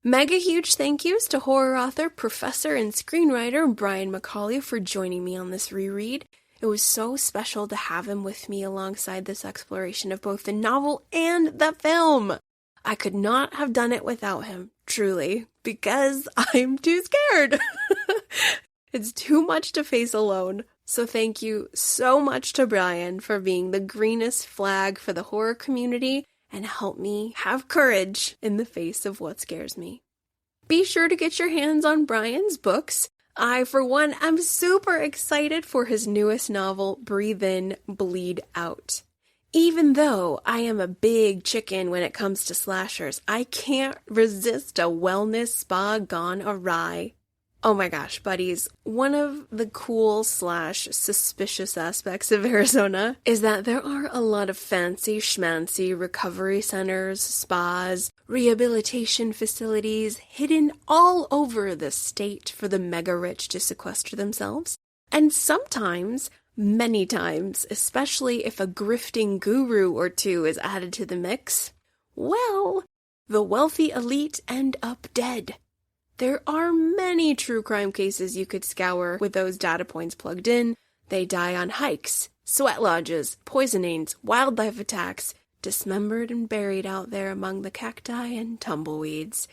Mega huge thank yous to horror author, professor, and screenwriter Brian McAuley for joining me on this reread. It was so special to have him with me alongside this exploration of both the novel and the film. I could not have done it without him, truly, because I'm too scared. It's too much to face alone. So thank you so much to Brian for being the greenest flag for the horror community and help me have courage in the face of what scares me. Be sure to get your hands on Brian's books. I, for one, am super excited for his newest novel, Breathe In, Bleed Out. Even though I am a big chicken when it comes to slashers, I can't resist a wellness spa gone awry. Oh my gosh, buddies, one of the cool / suspicious aspects of Arizona is that there are a lot of fancy schmancy recovery centers, spas, rehabilitation facilities hidden all over the state for the mega rich to sequester themselves. And sometimes, many times, especially if a grifting guru or two is added to the mix, well, the wealthy elite end up dead. There are many true crime cases you could scour with those data points plugged in. They die on hikes, sweat lodges, poisonings, wildlife attacks, dismembered and buried out there among the cacti and tumbleweeds.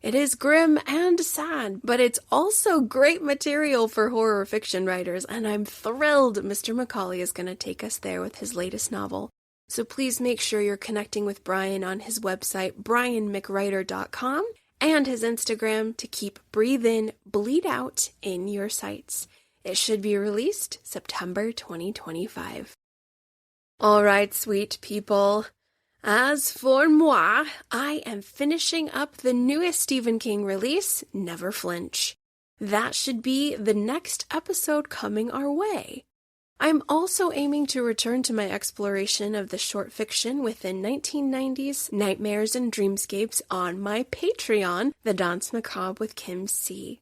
It is grim and sad, but it's also great material for horror fiction writers, and I'm thrilled Mr. McAuley is going to take us there with his latest novel. So please make sure you're connecting with Brian on his website, brianmcwriter.com, and his Instagram to keep Breathe In, Bleed Out in your sights. It should be released September 2025. All right, sweet people. As for moi, I am finishing up the newest Stephen King release, Never Flinch. That should be the next episode coming our way. I'm also aiming to return to my exploration of the short fiction within 1990s nightmares and dreamscapes on my Patreon, The Danse Macabre with Kim C.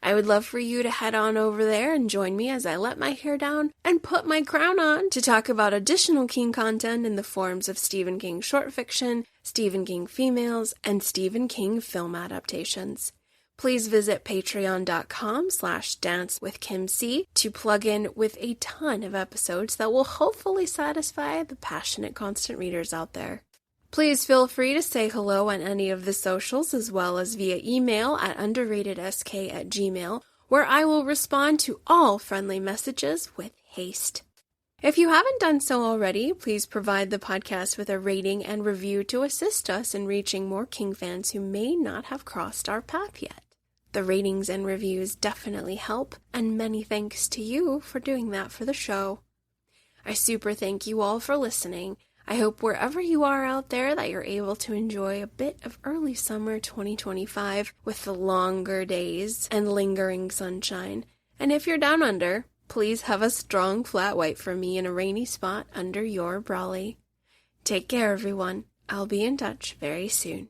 I would love for you to head on over there and join me as I let my hair down and put my crown on to talk about additional King content in the forms of Stephen King short fiction, Stephen King females, and Stephen King film adaptations. Please visit patreon.com/dancewithkimc to plug in with a ton of episodes that will hopefully satisfy the passionate constant readers out there. Please feel free to say hello on any of the socials as well as via email at underratedsk@gmail.com, where I will respond to all friendly messages with haste. If you haven't done so already, please provide the podcast with a rating and review to assist us in reaching more King fans who may not have crossed our path yet. The ratings and reviews definitely help, and many thanks to you for doing that for the show. I super thank you all for listening. I hope wherever you are out there that you're able to enjoy a bit of early summer 2025 with the longer days and lingering sunshine. And if you're down under, please have a strong flat white for me in a rainy spot under your brolly. Take care, everyone. I'll be in touch very soon.